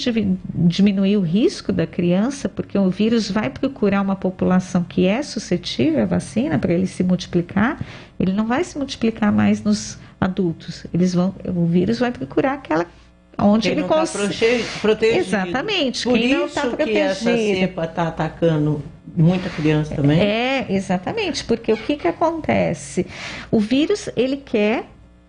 diminuir o risco da criança, porque o vírus vai procurar uma população que é suscetível à vacina para ele se multiplicar, ele não vai se multiplicar mais nos adultos, o vírus vai procurar aquela onde quem ele consegue protegido. Exatamente. Por quem não isso tá que essa cepa está atacando muita criança também. Exatamente, porque o que acontece? O vírus, ele quer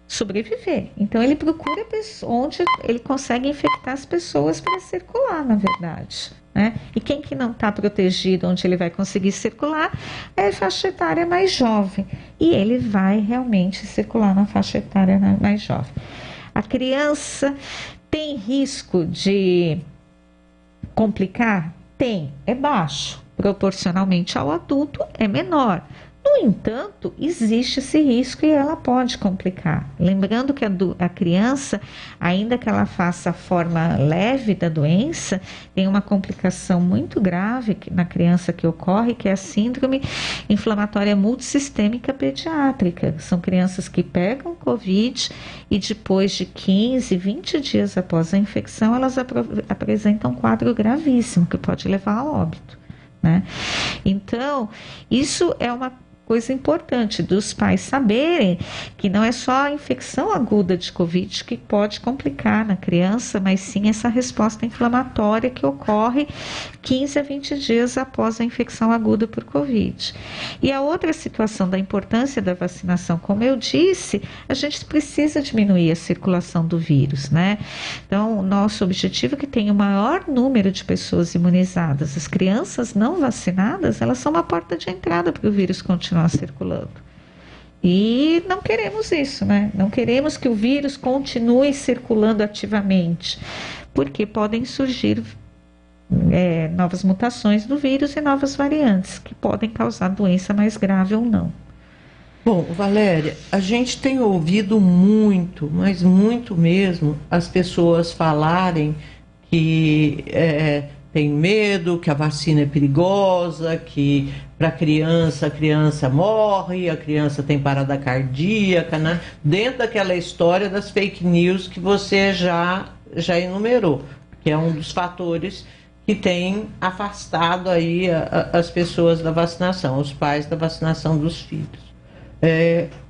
sobreviver, então ele procura onde ele consegue infectar as pessoas para circular, na verdade, né? E quem que não está protegido, onde ele vai conseguir circular, é a faixa etária mais jovem, e ele vai realmente circular na faixa etária mais jovem. A criança tem risco de complicar? Tem, é baixo, proporcionalmente ao adulto é menor. No entanto, existe esse risco e ela pode complicar. Lembrando que a criança, ainda que ela faça a forma leve da doença, tem uma complicação muito grave na criança que ocorre, que é a síndrome inflamatória multissistêmica pediátrica. São crianças que pegam Covid e depois de 15, 20 dias após a infecção, elas apresentam um quadro gravíssimo, que pode levar a óbito, né? Então, isso é uma coisa importante dos pais saberem que não é só a infecção aguda de Covid que pode complicar na criança, mas sim essa resposta inflamatória que ocorre 15 a 20 dias após a infecção aguda por Covid. E a outra situação da importância da vacinação, como eu disse, a gente precisa diminuir a circulação do vírus, né? Então, o nosso objetivo é que tenha o maior número de pessoas imunizadas. As crianças não vacinadas, elas são uma porta de entrada para o vírus continuar circulando. E não queremos isso, né? Não queremos que o vírus continue circulando ativamente, porque podem surgir novas mutações do vírus e novas variantes que podem causar doença mais grave ou não. Bom, Valéria, a gente tem ouvido muito, mas muito mesmo, as pessoas falarem que tem medo, que a vacina é perigosa, que para a criança morre, a criança tem parada cardíaca, né? Dentro daquela história das fake news que você já enumerou, que é um dos fatores que tem afastado aí as pessoas da vacinação, os pais da vacinação dos filhos.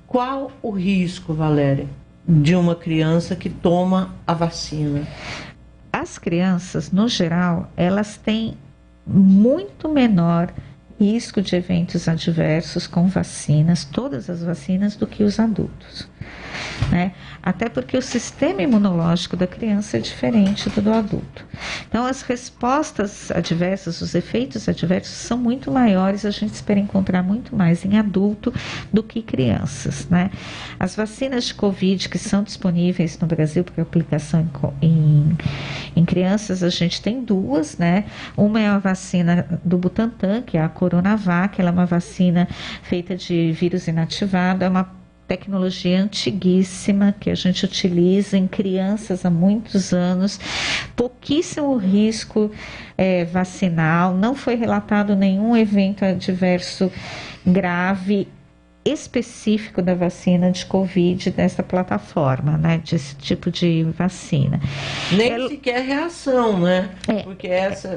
Qual o risco, Valéria, de uma criança que toma a vacina? As crianças, no geral, elas têm muito menor risco de eventos adversos com vacinas, todas as vacinas, do que os adultos, né? Até porque o sistema imunológico da criança é diferente do adulto. Então, as respostas adversas, os efeitos adversos são muito maiores, a gente espera encontrar muito mais em adulto do que crianças, né? As vacinas de Covid que são disponíveis no Brasil para aplicação em crianças, a gente tem duas, né? Uma é a vacina do Butantan, que é a Coronavac, ela é uma vacina feita de vírus inativado, é uma tecnologia antiguíssima que a gente utiliza em crianças há muitos anos, pouquíssimo risco vacinal, não foi relatado nenhum evento adverso grave específico da vacina de Covid dessa plataforma, né, desse tipo de vacina. Nem sequer reação, né? Porque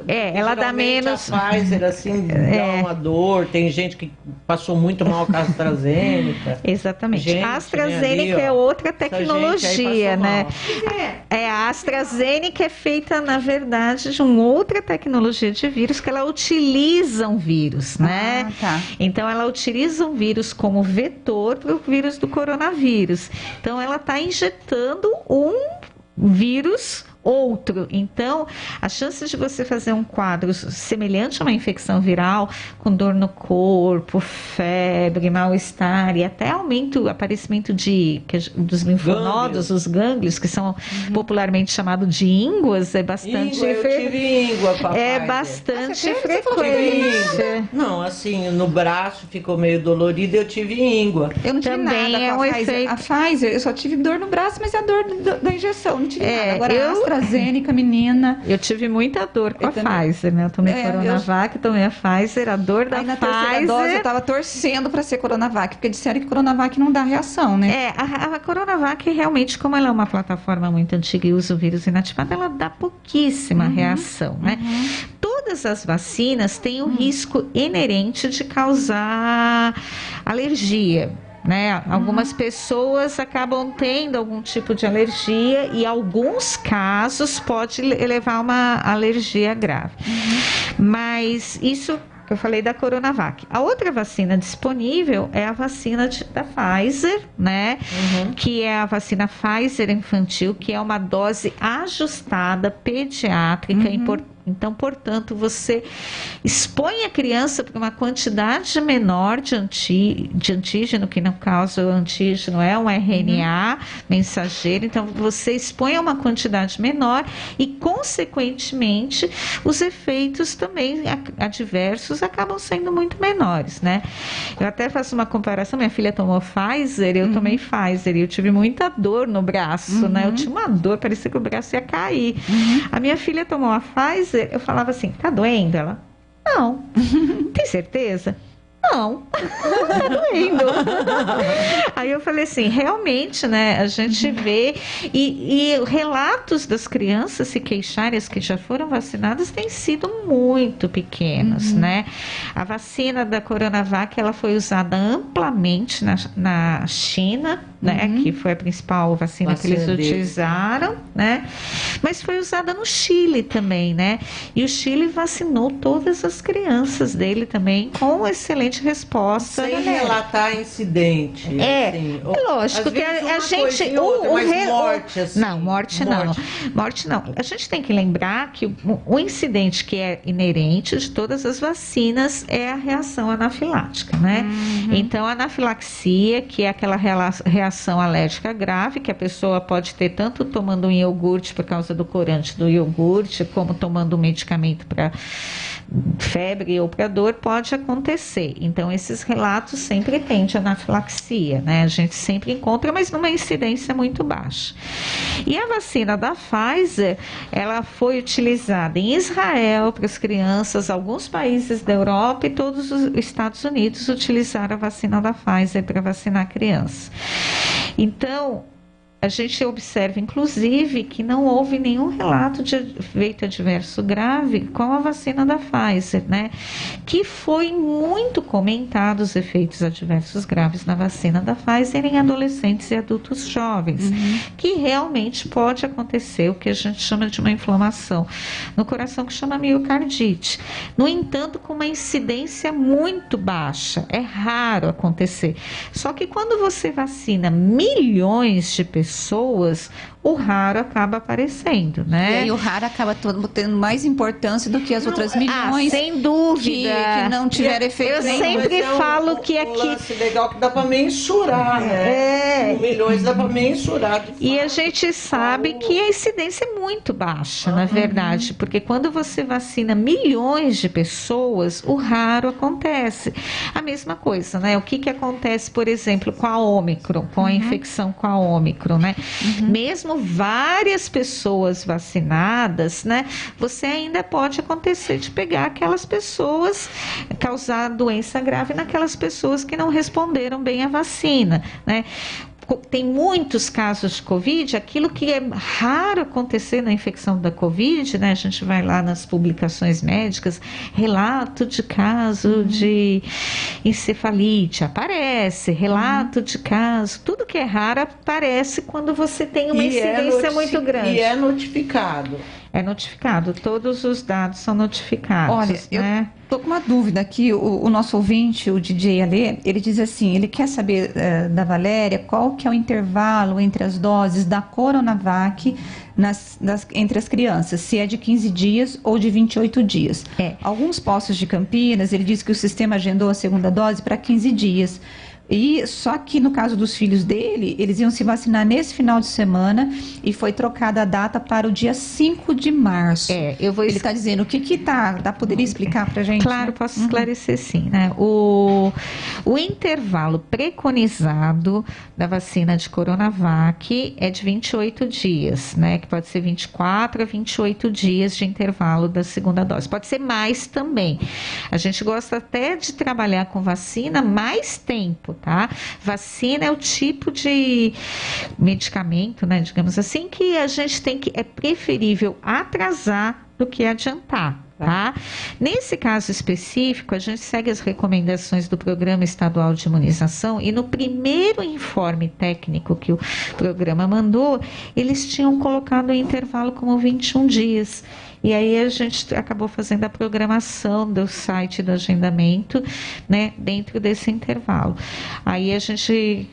ela dá menos. A Pfizer, assim, dá uma dor, tem gente que passou muito mal com a AstraZeneca. Exatamente. A AstraZeneca é outra tecnologia, né? A AstraZeneca é feita, na verdade, de uma outra tecnologia de vírus que ela utiliza um vírus, né? Tá. Então, ela utiliza um vírus como vetor para o vírus do coronavírus. Então, ela está injetando um vírus outro. Então, a chance de você fazer um quadro semelhante a uma infecção viral, com dor no corpo, febre, mal-estar e até aparecimento dos linfonodos, os gânglios, que são popularmente chamados de ínguas, é bastante eu tive íngua, papai. É bastante frequente. Não, assim, no braço ficou meio dolorido, eu tive íngua. Eu não tive também nada com a Pfizer. A Pfizer, eu só tive dor no braço, mas é a dor da injeção, não tive nada. Agora, a AstraZeneca, menina... Eu tive muita dor com a Pfizer, né? Eu tomei Coronavac, tomei a Pfizer, a dor da Pfizer... Na terceira dose, eu tava torcendo para ser Coronavac, porque disseram que Coronavac não dá reação, né? A Coronavac, realmente, como ela é uma plataforma muito antiga e usa o vírus inativado, ela dá pouquíssima reação, né? Todas as vacinas têm o risco inerente de causar alergia, né? Algumas pessoas acabam tendo algum tipo de alergia e, em alguns casos, pode levar a uma alergia grave. Mas isso que eu falei da Coronavac. A outra vacina disponível é a vacina da Pfizer, né? Que é a vacina Pfizer infantil, que é uma dose ajustada pediátrica importante. Então, portanto, você expõe a criança para uma quantidade menor de antígeno, que no caso o antígeno é um RNA mensageiro. Então, você expõe a uma quantidade menor e, consequentemente, os efeitos também adversos acabam sendo muito menores, né? Eu até faço uma comparação. Minha filha tomou Pfizer, eu tomei Pfizer e eu tive muita dor no braço, né? Eu tinha uma dor, parecia que o braço ia cair. A minha filha tomou a Pfizer. Eu falava assim, tá doendo? Ela, não. Tem certeza? Não, tá doendo. Aí eu falei assim, realmente, né, a gente vê e relatos das crianças se queixarem, as que já foram vacinadas, têm sido muito pequenos, né? A vacina da Coronavac, ela foi usada amplamente na China, né, que foi a principal vacina que eles utilizaram, né? Mas foi usada no Chile também, né? E o Chile vacinou todas as crianças dele também com excelente resposta. Sem relatar incidente. Assim, lógico que a gente... morte, assim. Não, morte não. A gente tem que lembrar que o incidente que é inerente de todas as vacinas é a reação anafilática, né? Então, a anafilaxia, que é aquela reação alérgica grave, que a pessoa pode ter tanto tomando um iogurte por causa do corante do iogurte, como tomando um medicamento para febre ou para dor, pode acontecer. Então, esses relatos sempre têm de anafilaxia, né? A gente sempre encontra, mas numa incidência muito baixa. E a vacina da Pfizer, ela foi utilizada em Israel para as crianças, alguns países da Europa e todos os Estados Unidos utilizaram a vacina da Pfizer para vacinar a criança. Então, a gente observa, inclusive, que não houve nenhum relato de efeito adverso grave com a vacina da Pfizer, né? Que foi muito comentado os efeitos adversos graves na vacina da Pfizer em adolescentes e adultos jovens, que realmente pode acontecer o que a gente chama de uma inflamação no coração, que chama miocardite. No entanto, com uma incidência muito baixa, é raro acontecer. Só que quando você vacina milhões de pessoas, o raro acaba aparecendo, né? E aí o raro acaba tendo mais importância do que as outras milhões. Sem dúvida. Que não tiveram efeito. Eu sempre falo que aqui... O lance legal que dá para mensurar, né? Milhões dá para mensurar. E a gente sabe que a incidência é muito baixa, na verdade, porque quando você vacina milhões de pessoas, o raro acontece. A mesma coisa, né? O que acontece, por exemplo, com a Ômicron, com a infecção com a Ômicron, né? Mesmo várias pessoas vacinadas, né? Você ainda pode acontecer de pegar aquelas pessoas, causar doença grave naquelas pessoas que não responderam bem à vacina, né? Tem muitos casos de Covid, aquilo que é raro acontecer na infecção da Covid, né? A gente vai lá nas publicações médicas, relato de caso de encefalite, aparece, relato de caso, tudo que é raro aparece quando você tem uma incidência muito grande. E é notificado. É notificado, todos os dados são notificados. Olha, né? Eu tô com uma dúvida aqui, o nosso ouvinte, o DJ Alê, ele diz assim, ele quer saber da Valéria qual que é o intervalo entre as doses da Coronavac entre as crianças, se é de 15 dias ou de 28 dias. Alguns postos de Campinas, ele diz que o sistema agendou a segunda dose para 15 dias. E só que no caso dos filhos dele, eles iam se vacinar nesse final de semana e foi trocada a data para o dia 5 de março. Ele está dizendo o que tá, poderia explicar para a gente? Claro, posso esclarecer sim, né? O intervalo preconizado da vacina de Coronavac é de 28 dias, né? Que pode ser 24 a 28 dias de intervalo da segunda dose. Pode ser mais também. A gente gosta até de trabalhar com vacina mais tempo. Tá? Vacina é o tipo de medicamento, né, digamos assim, que a gente é preferível atrasar do que adiantar. Tá? Nesse caso específico, a gente segue as recomendações do Programa Estadual de Imunização e no primeiro informe técnico que o programa mandou, eles tinham colocado o intervalo como 21 dias. E aí a gente acabou fazendo a programação do site do agendamento, né, dentro desse intervalo. Aí a gente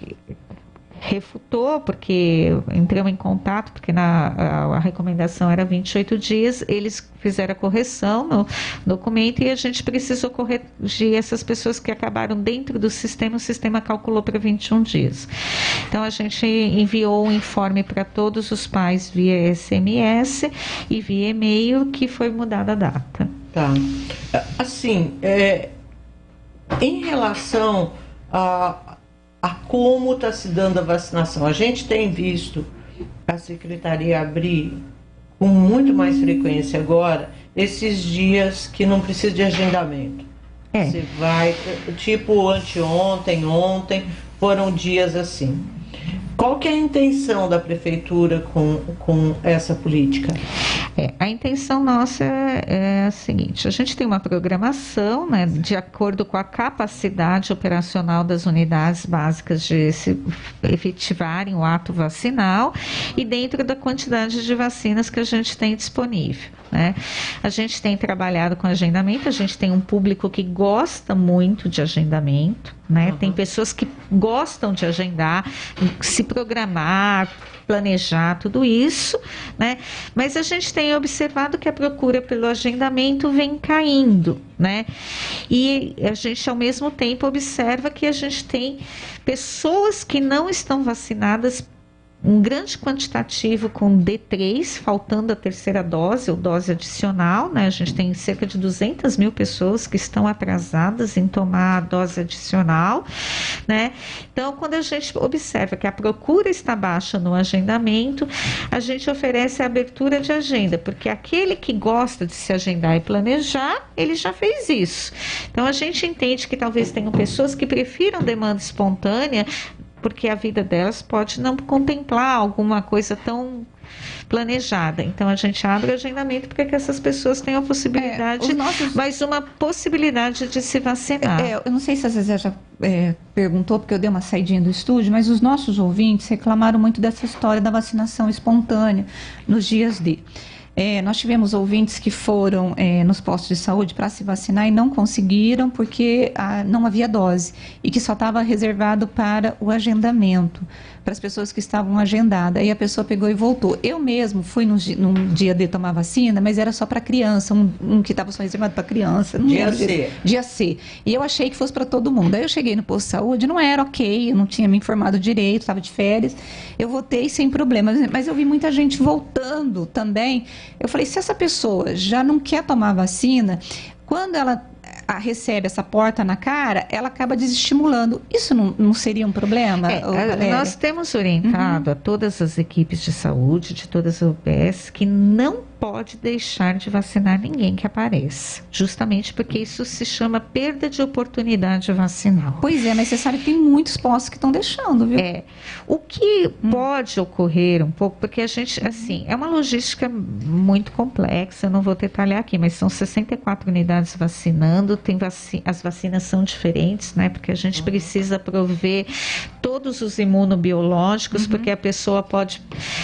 refutou, porque entramos em contato, porque a recomendação era 28 dias, eles fizeram a correção no documento e a gente precisou corrigir essas pessoas que acabaram dentro do sistema, o sistema calculou para 21 dias. Então a gente enviou um informe para todos os pais via SMS e via e-mail que foi mudada a data. Tá. Assim, em relação a como está se dando a vacinação. A gente tem visto a Secretaria abrir com muito mais frequência agora esses dias que não precisa de agendamento. Você vai, tipo anteontem, ontem, foram dias assim. Qual que é a intenção da Prefeitura com essa política? A intenção nossa é a seguinte, a gente tem uma programação, né, de acordo com a capacidade operacional das unidades básicas de se efetivarem o ato vacinal e dentro da quantidade de vacinas que a gente tem disponível. Né? A gente tem trabalhado com agendamento, a gente tem um público que gosta muito de agendamento, né? Tem pessoas que gostam de agendar, se programar, planejar tudo isso, né? Mas a gente tem observado que a procura pelo agendamento vem caindo, né? E a gente ao mesmo tempo observa que a gente tem pessoas que não estão vacinadas, um grande quantitativo com D3, faltando a terceira dose ou dose adicional, né? A gente tem cerca de 200 mil pessoas que estão atrasadas em tomar a dose adicional, né? Então, quando a gente observa que a procura está baixa no agendamento, a gente oferece a abertura de agenda, porque aquele que gosta de se agendar e planejar, ele já fez isso. Então, a gente entende que talvez tenham pessoas que prefiram demanda espontânea, porque a vida delas pode não contemplar alguma coisa tão planejada. Então, a gente abre o agendamento para que essas pessoas tenham a possibilidade, mais uma possibilidade de se vacinar. Eu não sei se a Zezé já perguntou, porque eu dei uma saidinha do estúdio, mas os nossos ouvintes reclamaram muito dessa história da vacinação espontânea nos dias D. Nós tivemos ouvintes que foram nos postos de saúde para se vacinar e não conseguiram porque não havia dose e que só estava reservado para o agendamento, para as pessoas que estavam agendadas. Aí a pessoa pegou e voltou. Eu mesmo fui num dia de tomar vacina, mas era só para criança, um que estava só reservado para criança. Dia C. E eu achei que fosse para todo mundo. Aí eu cheguei no posto de saúde, não era ok, eu não tinha me informado direito, estava de férias. Eu voltei sem problemas, mas eu vi muita gente voltando também. Eu falei, se essa pessoa já não quer tomar vacina, quando ela recebe essa porta na cara, ela acaba desestimulando. Isso não seria um problema? Nós temos orientado a todas as equipes de saúde, de todas as UBS, que não pode deixar de vacinar ninguém que apareça. Justamente porque isso se chama perda de oportunidade vacinal. Pois é, mas você sabe que tem muitos postos que estão deixando, viu? O que pode ocorrer um pouco, porque a gente, assim, é uma logística muito complexa, eu não vou detalhar aqui, mas são 64 unidades vacinando, as vacinas são diferentes, né? Porque a gente precisa prover todos os imunobiológicos, porque a pessoa pode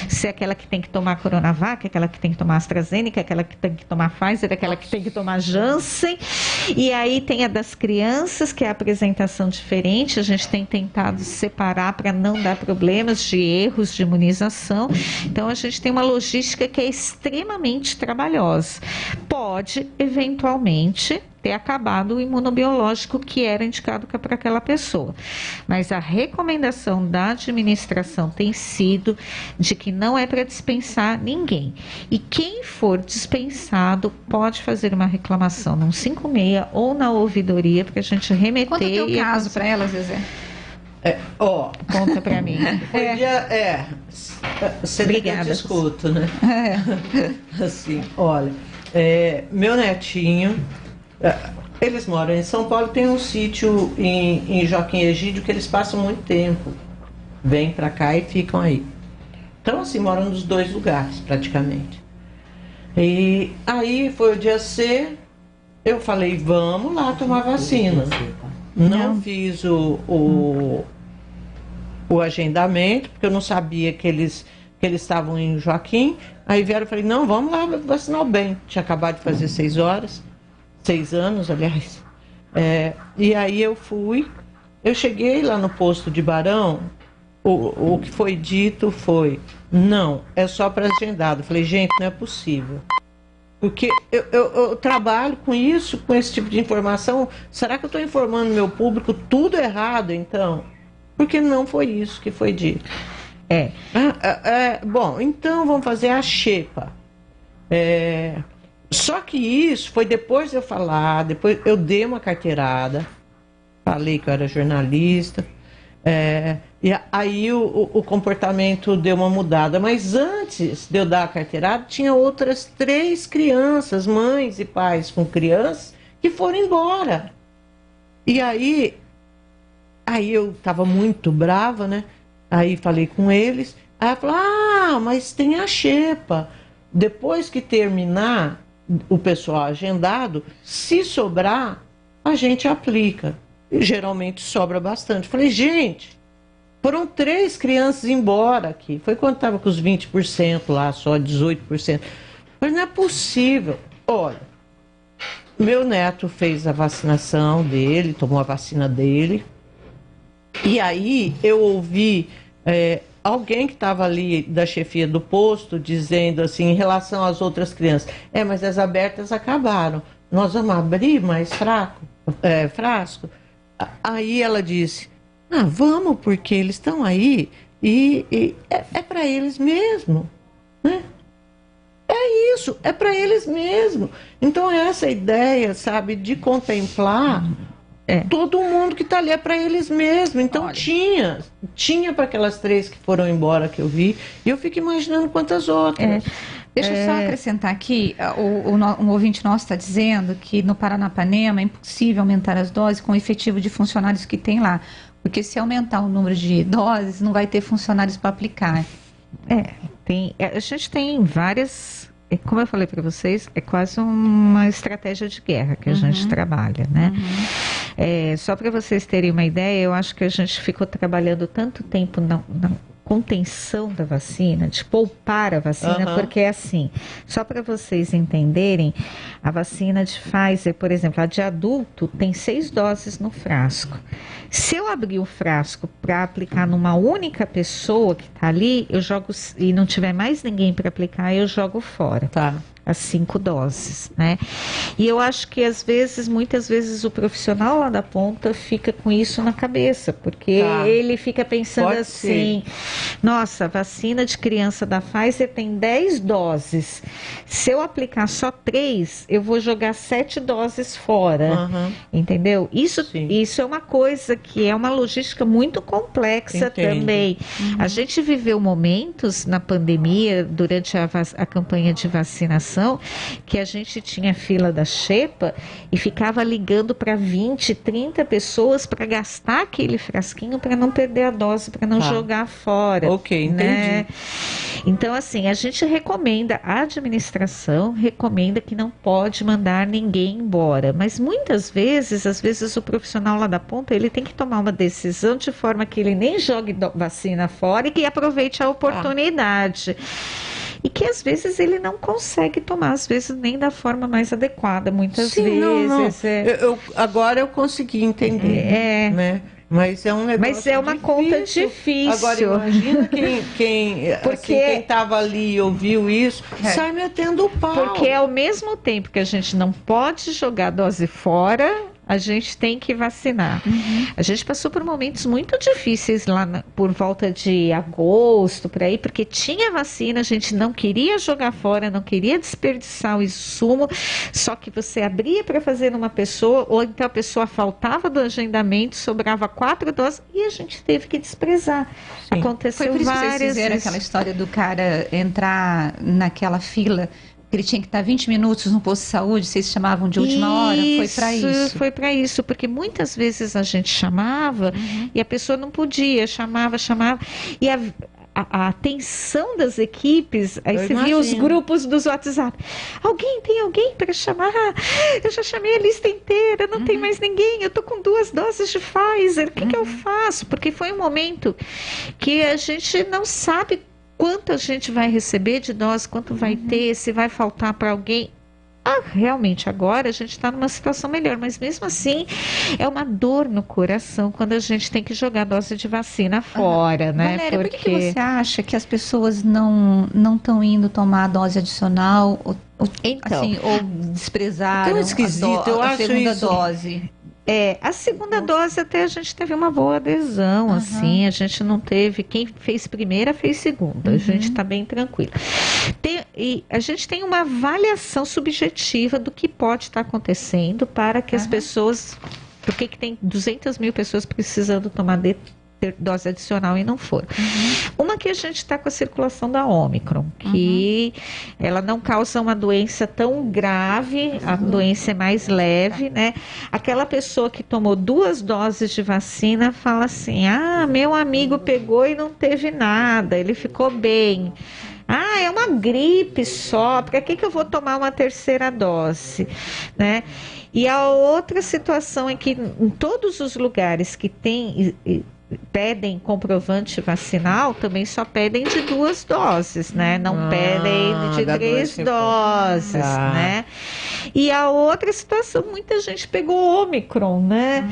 ser aquela que tem que tomar Coronavac, aquela que tem que tomar AstraZeneca, AstraZeneca, aquela que tem que tomar Pfizer, aquela que tem que tomar Janssen, e aí tem a das crianças, que é a apresentação diferente, a gente tem tentado separar para não dar problemas de erros de imunização, então a gente tem uma logística que é extremamente trabalhosa. Pode, eventualmente, ter acabado o imunobiológico que era indicado para aquela pessoa. Mas a recomendação da administração tem sido de que não é para dispensar ninguém. E quem for dispensado pode fazer uma reclamação no 156 ou na ouvidoria para a gente remeter. Conta o teu caso para ela, Zezé. Conta para mim. Sempre que eu te escuto, né? Assim, olha, meu netinho, eles moram em São Paulo, tem um sítio em Joaquim Egídio que eles passam muito tempo. Vêm para cá e ficam aí. Então, assim, moram nos dois lugares, praticamente. E aí foi o dia C, eu falei, vamos lá tomar vacina. Não fiz o agendamento, porque eu não sabia que eles estavam em Joaquim. Aí vieram e falei, não, vamos lá vacinar o bem. Tinha acabado de fazer 6 anos, aliás. E aí eu fui, eu cheguei lá no posto de Barão, o que foi dito foi, não, é só para agendado. Eu falei, gente, não é possível. Porque eu trabalho com isso, com esse tipo de informação. Será que eu estou informando meu público tudo errado, então? Porque não foi isso que foi dito. Bom, então vamos fazer a xepa. Só que isso foi depois de eu falar, depois eu dei uma carteirada, falei que eu era jornalista, e aí o comportamento deu uma mudada. Mas antes de eu dar a carteirada, tinha outras 3 crianças, mães e pais com crianças, que foram embora. E aí eu estava muito brava, né? Aí falei com eles, aí ela falou, mas tem a xepa. Depois que terminar o pessoal agendado, se sobrar, a gente aplica. E geralmente sobra bastante. Falei, gente, foram 3 crianças embora aqui. Foi quando estava com os 20% lá, só 18%. Mas não é possível. Olha, meu neto fez a vacinação dele, tomou a vacina dele. E aí eu ouvi alguém que estava ali da chefia do posto dizendo assim, em relação às outras crianças, mas as abertas acabaram, nós vamos abrir mais frasco? Aí ela disse, vamos, porque eles estão aí e é para eles mesmo, né? É isso, é para eles mesmo. Então essa ideia, sabe, de contemplar todo mundo que está ali é para eles mesmo. Então tinha para aquelas 3 que foram embora que eu vi, e eu fico imaginando quantas outras. Deixa eu só acrescentar aqui, um ouvinte nosso está dizendo que no Paranapanema é impossível aumentar as doses com o efetivo de funcionários que tem lá, porque se aumentar o número de doses, não vai ter funcionários para aplicar. A gente tem várias, como eu falei para vocês, é quase uma estratégia de guerra que a gente trabalha, né? Só para vocês terem uma ideia, eu acho que a gente ficou trabalhando tanto tempo na contenção da vacina, de poupar a vacina, porque é assim, só para vocês entenderem, a vacina de Pfizer, por exemplo, a de adulto tem 6 doses no frasco. Se eu abrir o frasco para aplicar numa única pessoa que está ali, eu jogo, e não tiver mais ninguém para aplicar, eu jogo fora. As 5 doses, né? E eu acho que muitas vezes o profissional lá da ponta fica com isso na cabeça, porque ele fica pensando assim, nossa, a vacina de criança da Pfizer tem 10 doses, se eu aplicar só 3, eu vou jogar 7 doses fora, entendeu? Isso é uma coisa que é uma logística muito complexa também. A gente viveu momentos na pandemia, durante a campanha de vacinação, que a gente tinha fila da xepa e ficava ligando para 20, 30 pessoas para gastar aquele frasquinho para não perder a dose, para não jogar fora. Ok, entendi. Né? Então, assim, a gente recomenda, a administração recomenda que não pode mandar ninguém embora, mas muitas vezes, o profissional lá da ponta, ele tem que tomar uma decisão de forma que ele nem jogue vacina fora e que aproveite a oportunidade. e que às vezes ele não consegue tomar, às vezes nem da forma mais adequada, muitas vezes. Não. Agora eu consegui entender, né? Mas é um negócio Mas é uma conta difícil. Agora imagina quem estava ali e ouviu isso, sai metendo o pau. Porque ao mesmo tempo que a gente não pode jogar dose fora, a gente tem que vacinar. A gente passou por momentos muito difíceis lá por volta de agosto, por aí, porque tinha vacina, a gente não queria jogar fora, não queria desperdiçar o insumo, só que você abria para fazer numa pessoa, ou então a pessoa faltava do agendamento, sobrava 4 doses e a gente teve que desprezar. Sim. Aconteceu Foi por isso várias que vocês fizeram vezes. aquela história do cara entrar naquela fila, que ele tinha que estar 20 minutos no posto de saúde, vocês chamavam de última hora? Foi para isso? Foi para isso, porque muitas vezes a gente chamava e a pessoa não podia, chamava, e a atenção das equipes, aí você via os grupos dos WhatsApp. Tem alguém para chamar? Eu já chamei a lista inteira, não tem mais ninguém, eu estou com 2 doses de Pfizer, o que eu faço? Porque foi um momento que a gente não sabe quanto a gente vai receber de dose, quanto vai ter, se vai faltar para alguém. Realmente agora a gente está numa situação melhor, mas mesmo assim é uma dor no coração quando a gente tem que jogar dose de vacina fora, né? Valéria, por que você acha que as pessoas não estão indo tomar a dose adicional ou desprezaram a segunda dose? A segunda dose até a gente teve uma boa adesão, assim, a gente não teve, quem fez primeira fez segunda, a gente está bem tranquilo. E a gente tem uma avaliação subjetiva do que pode estar acontecendo para que as pessoas, porque que tem 200 mil pessoas precisando tomar dose adicional e não foram. Uma que a gente está com a circulação da Ômicron, que ela não causa uma doença tão grave, a doença é mais leve, né? Aquela pessoa que tomou 2 doses de vacina fala assim, meu amigo pegou e não teve nada, ele ficou bem. É uma gripe só, para que eu vou tomar uma terceira dose, né? E a outra situação é que em todos os lugares que pedem comprovante vacinal, também só pedem de 2 doses, né? Não pedem de 3 doses, né? E a outra situação, muita gente pegou Ômicron, né?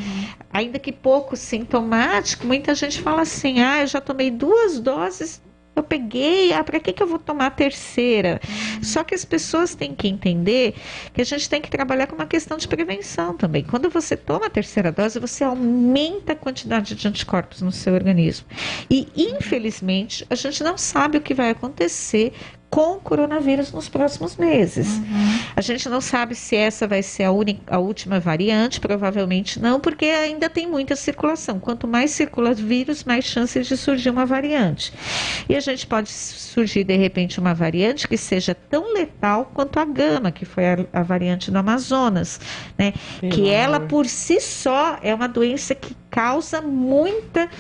Ainda que pouco sintomático, muita gente fala assim, eu já tomei 2 doses, eu peguei, para que eu vou tomar a terceira? Só que as pessoas têm que entender que a gente tem que trabalhar com uma questão de prevenção também. Quando você toma a terceira dose, você aumenta a quantidade de anticorpos no seu organismo. E, infelizmente, a gente não sabe o que vai acontecer com o coronavírus nos próximos meses. A gente não sabe se essa vai ser a última variante, provavelmente não, porque ainda tem muita circulação. Quanto mais circula o vírus, mais chances de surgir uma variante. E a gente pode surgir, de repente, uma variante que seja tão letal quanto a Gama, que foi a variante do Amazonas, né? Que ela, por si só, é uma doença que causa muita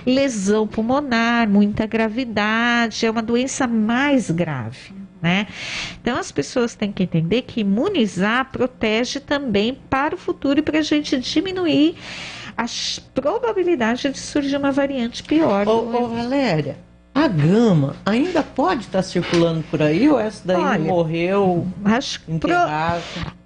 lesão pulmonar, muita gravidade, é uma doença mais grave, né? Então as pessoas têm que entender que imunizar protege também para o futuro e para a gente diminuir a probabilidade de surgir uma variante pior. Valéria, a Gama ainda pode estar circulando por aí ou essa daí morreu? Acho que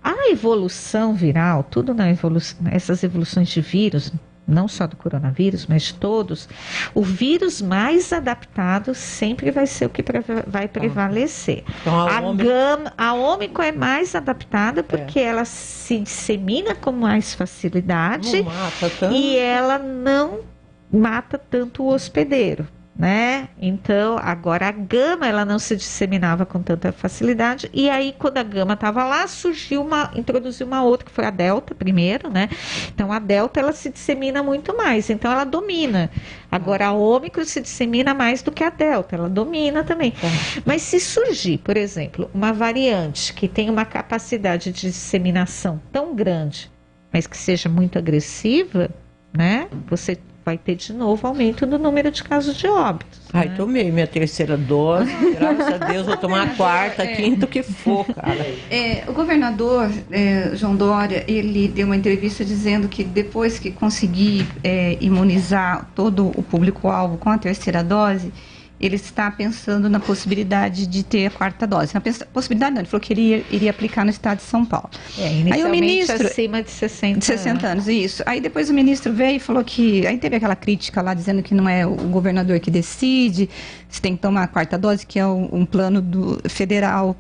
a evolução viral, tudo na evolução, essas evoluções de vírus, não só do coronavírus, mas de todos, o vírus mais adaptado sempre vai ser o que vai prevalecer. Então, a Ômicron é mais adaptada porque ela se dissemina com mais facilidade e ela não mata tanto o hospedeiro, né? Então, agora a Gama, ela não se disseminava com tanta facilidade, e aí quando a Gama estava lá, introduziu uma outra, que foi a Delta primeiro, né? Então a Delta, ela se dissemina muito mais, então ela domina. Agora a Ômicron se dissemina mais do que a Delta, ela domina também. Mas se surgir, por exemplo, uma variante que tem uma capacidade de disseminação tão grande, mas que seja muito agressiva, né? Você vai ter de novo aumento no número de casos de óbitos. Tomei minha terceira dose, graças a Deus, vou tomar a quarta, quinta, o que for, cara. O governador João Dória, ele deu uma entrevista dizendo que depois que conseguir imunizar todo o público-alvo com a terceira dose, ele está pensando na possibilidade de ter a 4ª dose. Na possibilidade não, ele falou que ele iria aplicar no estado de São Paulo. Aí o ministro, acima de 60 anos, isso. Aí depois o ministro veio e falou que, aí teve aquela crítica lá dizendo que não é o governador que decide, se tem que tomar a 4ª dose, que é um plano federal,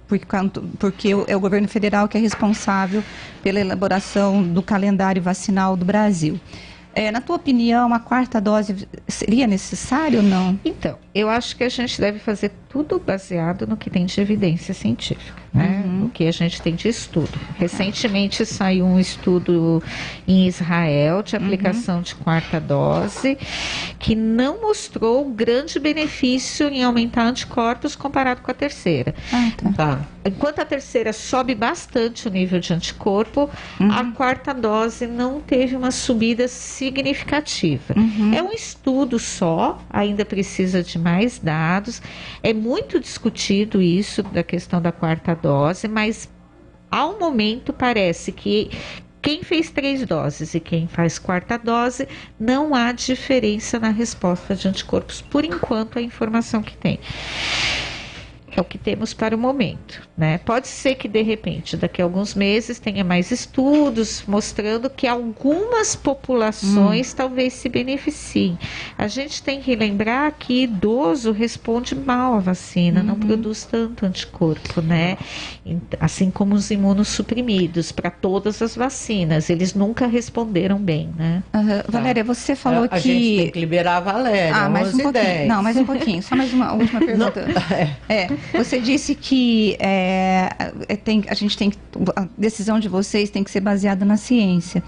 porque é o governo federal que é responsável pela elaboração do calendário vacinal do Brasil. Na tua opinião, a 4ª dose seria necessária ou não? Então, eu acho que a gente deve fazer tudo baseado no que tem de evidência científica, né? No que a gente tem de estudo. Recentemente saiu um estudo em Israel de aplicação de 4ª dose, que não mostrou grande benefício em aumentar anticorpos comparado com a 3ª. Tá. Enquanto a 3ª sobe bastante o nível de anticorpo, a 4ª dose não teve uma subida significativa. É um estudo só, ainda precisa de mais dados. É muito discutido isso da questão da 4ª dose, mas ao momento parece que quem fez 3 doses e quem faz 4ª dose, não há diferença na resposta de anticorpos, por enquanto, a informação que tem. É o que temos para o momento, né? Pode ser que, de repente, daqui a alguns meses tenha mais estudos mostrando que algumas populações talvez se beneficiem. A gente tem que lembrar que idoso responde mal à vacina, não produz tanto anticorpo, né? Assim como os imunossuprimidos, para todas as vacinas, eles nunca responderam bem, né? Valéria, você falou que... A gente tem que liberar a Valéria, mais um pouquinho. 10. Não, mais um pouquinho, só mais uma última pergunta. Você disse que a decisão de vocês tem que ser baseada na ciência.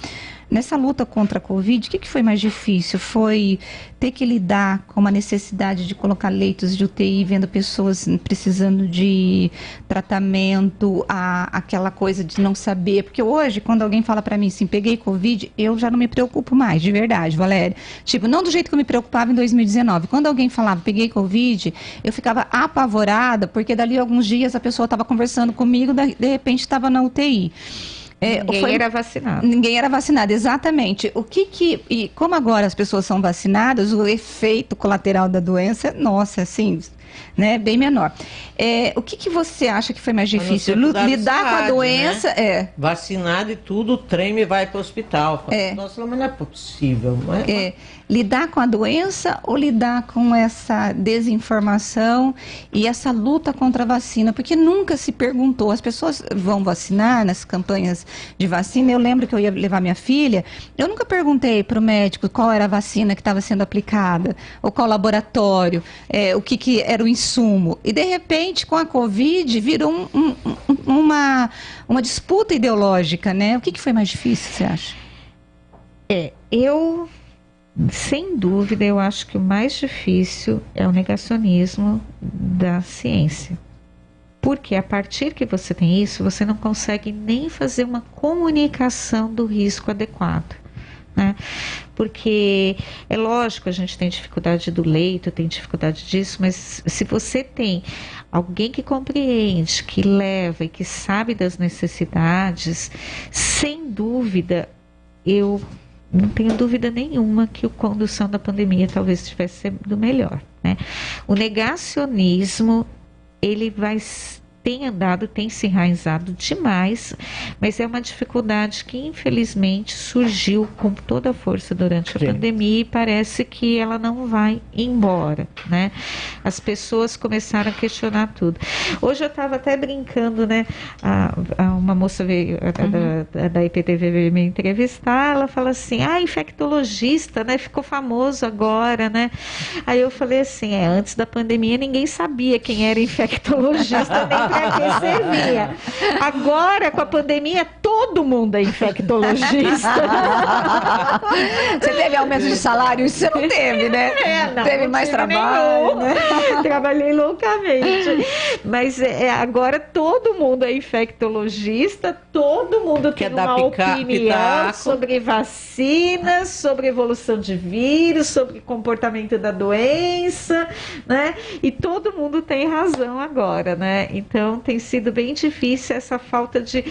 Nessa luta contra a Covid, o que foi mais difícil? Foi ter que lidar com uma necessidade de colocar leitos de UTI, vendo pessoas precisando de tratamento, aquela coisa de não saber? Porque hoje, quando alguém fala para mim assim, peguei Covid, eu já não me preocupo mais, de verdade, Valéria. Tipo, não do jeito que eu me preocupava em 2019. Quando alguém falava, peguei Covid, eu ficava apavorada, porque dali a alguns dias a pessoa estava conversando comigo, de repente estava na UTI. Ninguém era vacinado. Ninguém era vacinado, exatamente. E como agora as pessoas são vacinadas, o efeito colateral da doença, nossa, assim, né, bem menor. O que você acha que foi mais difícil? Lidar com a doença? Né? Vacinado e tudo, treme e vai para o hospital. Nossa, mas não é possível. Lidar com a doença ou lidar com essa desinformação e essa luta contra a vacina? Porque nunca se perguntou, as pessoas vão vacinar nas campanhas de vacina. Eu lembro que eu ia levar minha filha, eu nunca perguntei para o médico qual era a vacina que estava sendo aplicada, ou qual laboratório, o que era o insumo. E de repente, com a Covid, virou uma disputa ideológica, né? O que foi mais difícil, você acha? Sem dúvida, eu acho que o mais difícil é o negacionismo da ciência. Porque a partir que você tem isso, você não consegue nem fazer uma comunicação do risco adequado, né? Porque é lógico, a gente tem dificuldade do leito, tem dificuldade disso, mas se você tem alguém que compreende, que leva e que sabe das necessidades, sem dúvida, eu não tenho dúvida nenhuma que a condução da pandemia talvez tivesse sido melhor, né? O negacionismo, ele tem se enraizado demais, mas é uma dificuldade que infelizmente surgiu com toda a força durante a pandemia e parece que ela não vai embora, né? As pessoas começaram a questionar tudo. Hoje eu estava até brincando, né? Uma moça veio da IPTV veio me entrevistar, ela fala assim, infectologista, né? Ficou famoso agora, né? Aí eu falei assim, antes da pandemia ninguém sabia quem era infectologista, nem para que servia. Agora, com a pandemia, todo mundo é infectologista. Você teve aumento de salário? Isso você não teve, né? Teve mais trabalho, né? Trabalhei loucamente. Mas agora todo mundo é infectologista, todo mundo tem uma opinião sobre vacinas, sobre evolução de vírus, sobre comportamento da doença, né? E todo mundo tem razão agora, né? Então tem sido bem difícil essa falta de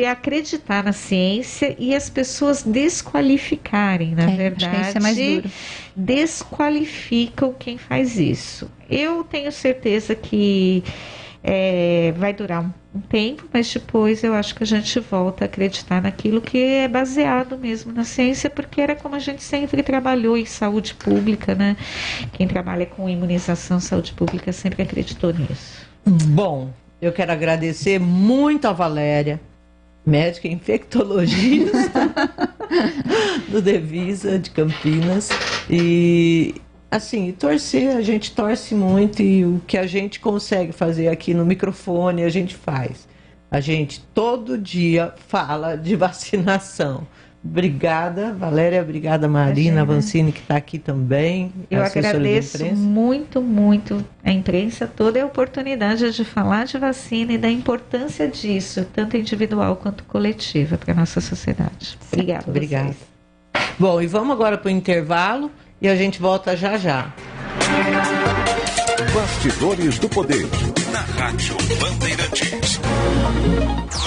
acreditar na ciência e as pessoas desqualificarem, na verdade. Acho que isso é mais duro. Desqualificam quem faz isso. Eu tenho certeza que vai durar um tempo, mas depois eu acho que a gente volta a acreditar naquilo que é baseado mesmo na ciência, porque era como a gente sempre trabalhou em saúde pública, né? Quem trabalha com imunização, saúde pública, sempre acreditou nisso. Bom, eu quero agradecer muito a Valéria, médica infectologista do Devisa de Campinas, e assim, torcer, a gente torce muito, e o que a gente consegue fazer aqui no microfone, a gente faz. A gente todo dia fala de vacinação. Obrigada, Valéria, obrigada, Marina Vancini, que está aqui também. Eu agradeço muito, muito a imprensa toda a oportunidade de falar de vacina e da importância disso, tanto individual quanto coletiva, para a nossa sociedade. Obrigada. Obrigada. Bom, e vamos agora para o intervalo. E a gente volta já já. Bastidores do Poder. Na Rádio Bandeirantes.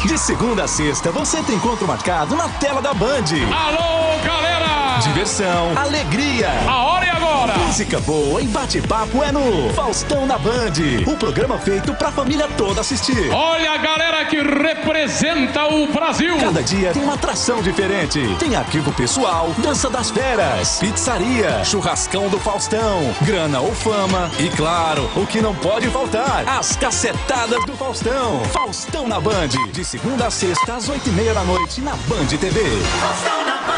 De segunda a sexta, você tem encontro marcado na tela da Band. Alô, galera! Diversão, alegria. A hora é agora! Música boa e bate-papo é no Faustão na Band. Um programa feito pra família toda assistir. Olha a galera que representa o Brasil. Cada dia tem uma atração diferente. Tem arquivo pessoal, dança das feras, pizzaria, churrascão do Faustão, grana ou fama e, claro, o que não pode faltar, as cacetadas do Faustão. Faustão na Band, de segunda a sexta às 8h30 da noite na Band TV. Faustão na Band.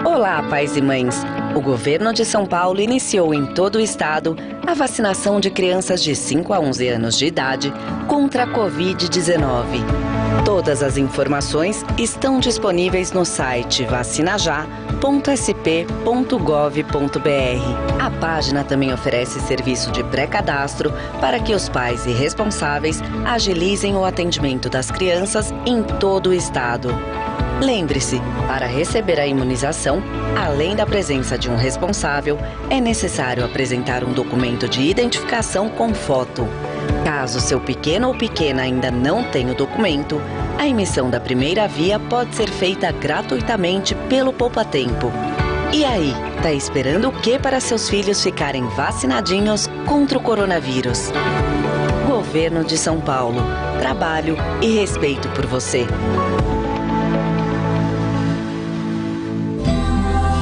Olá, pais e mães. O governo de São Paulo iniciou em todo o estado a vacinação de crianças de 5 a 11 anos de idade contra a Covid-19. Todas as informações estão disponíveis no site vacinajá.sp.gov.br. A página também oferece serviço de pré-cadastro para que os pais e responsáveis agilizem o atendimento das crianças em todo o estado. Lembre-se, para receber a imunização, além da presença de um responsável, é necessário apresentar um documento de identificação com foto. Caso seu pequeno ou pequena ainda não tenha o documento, a emissão da primeira via pode ser feita gratuitamente pelo Poupa Tempo. E aí, tá esperando o que para seus filhos ficarem vacinadinhos contra o coronavírus? Governo de São Paulo. Trabalho e respeito por você.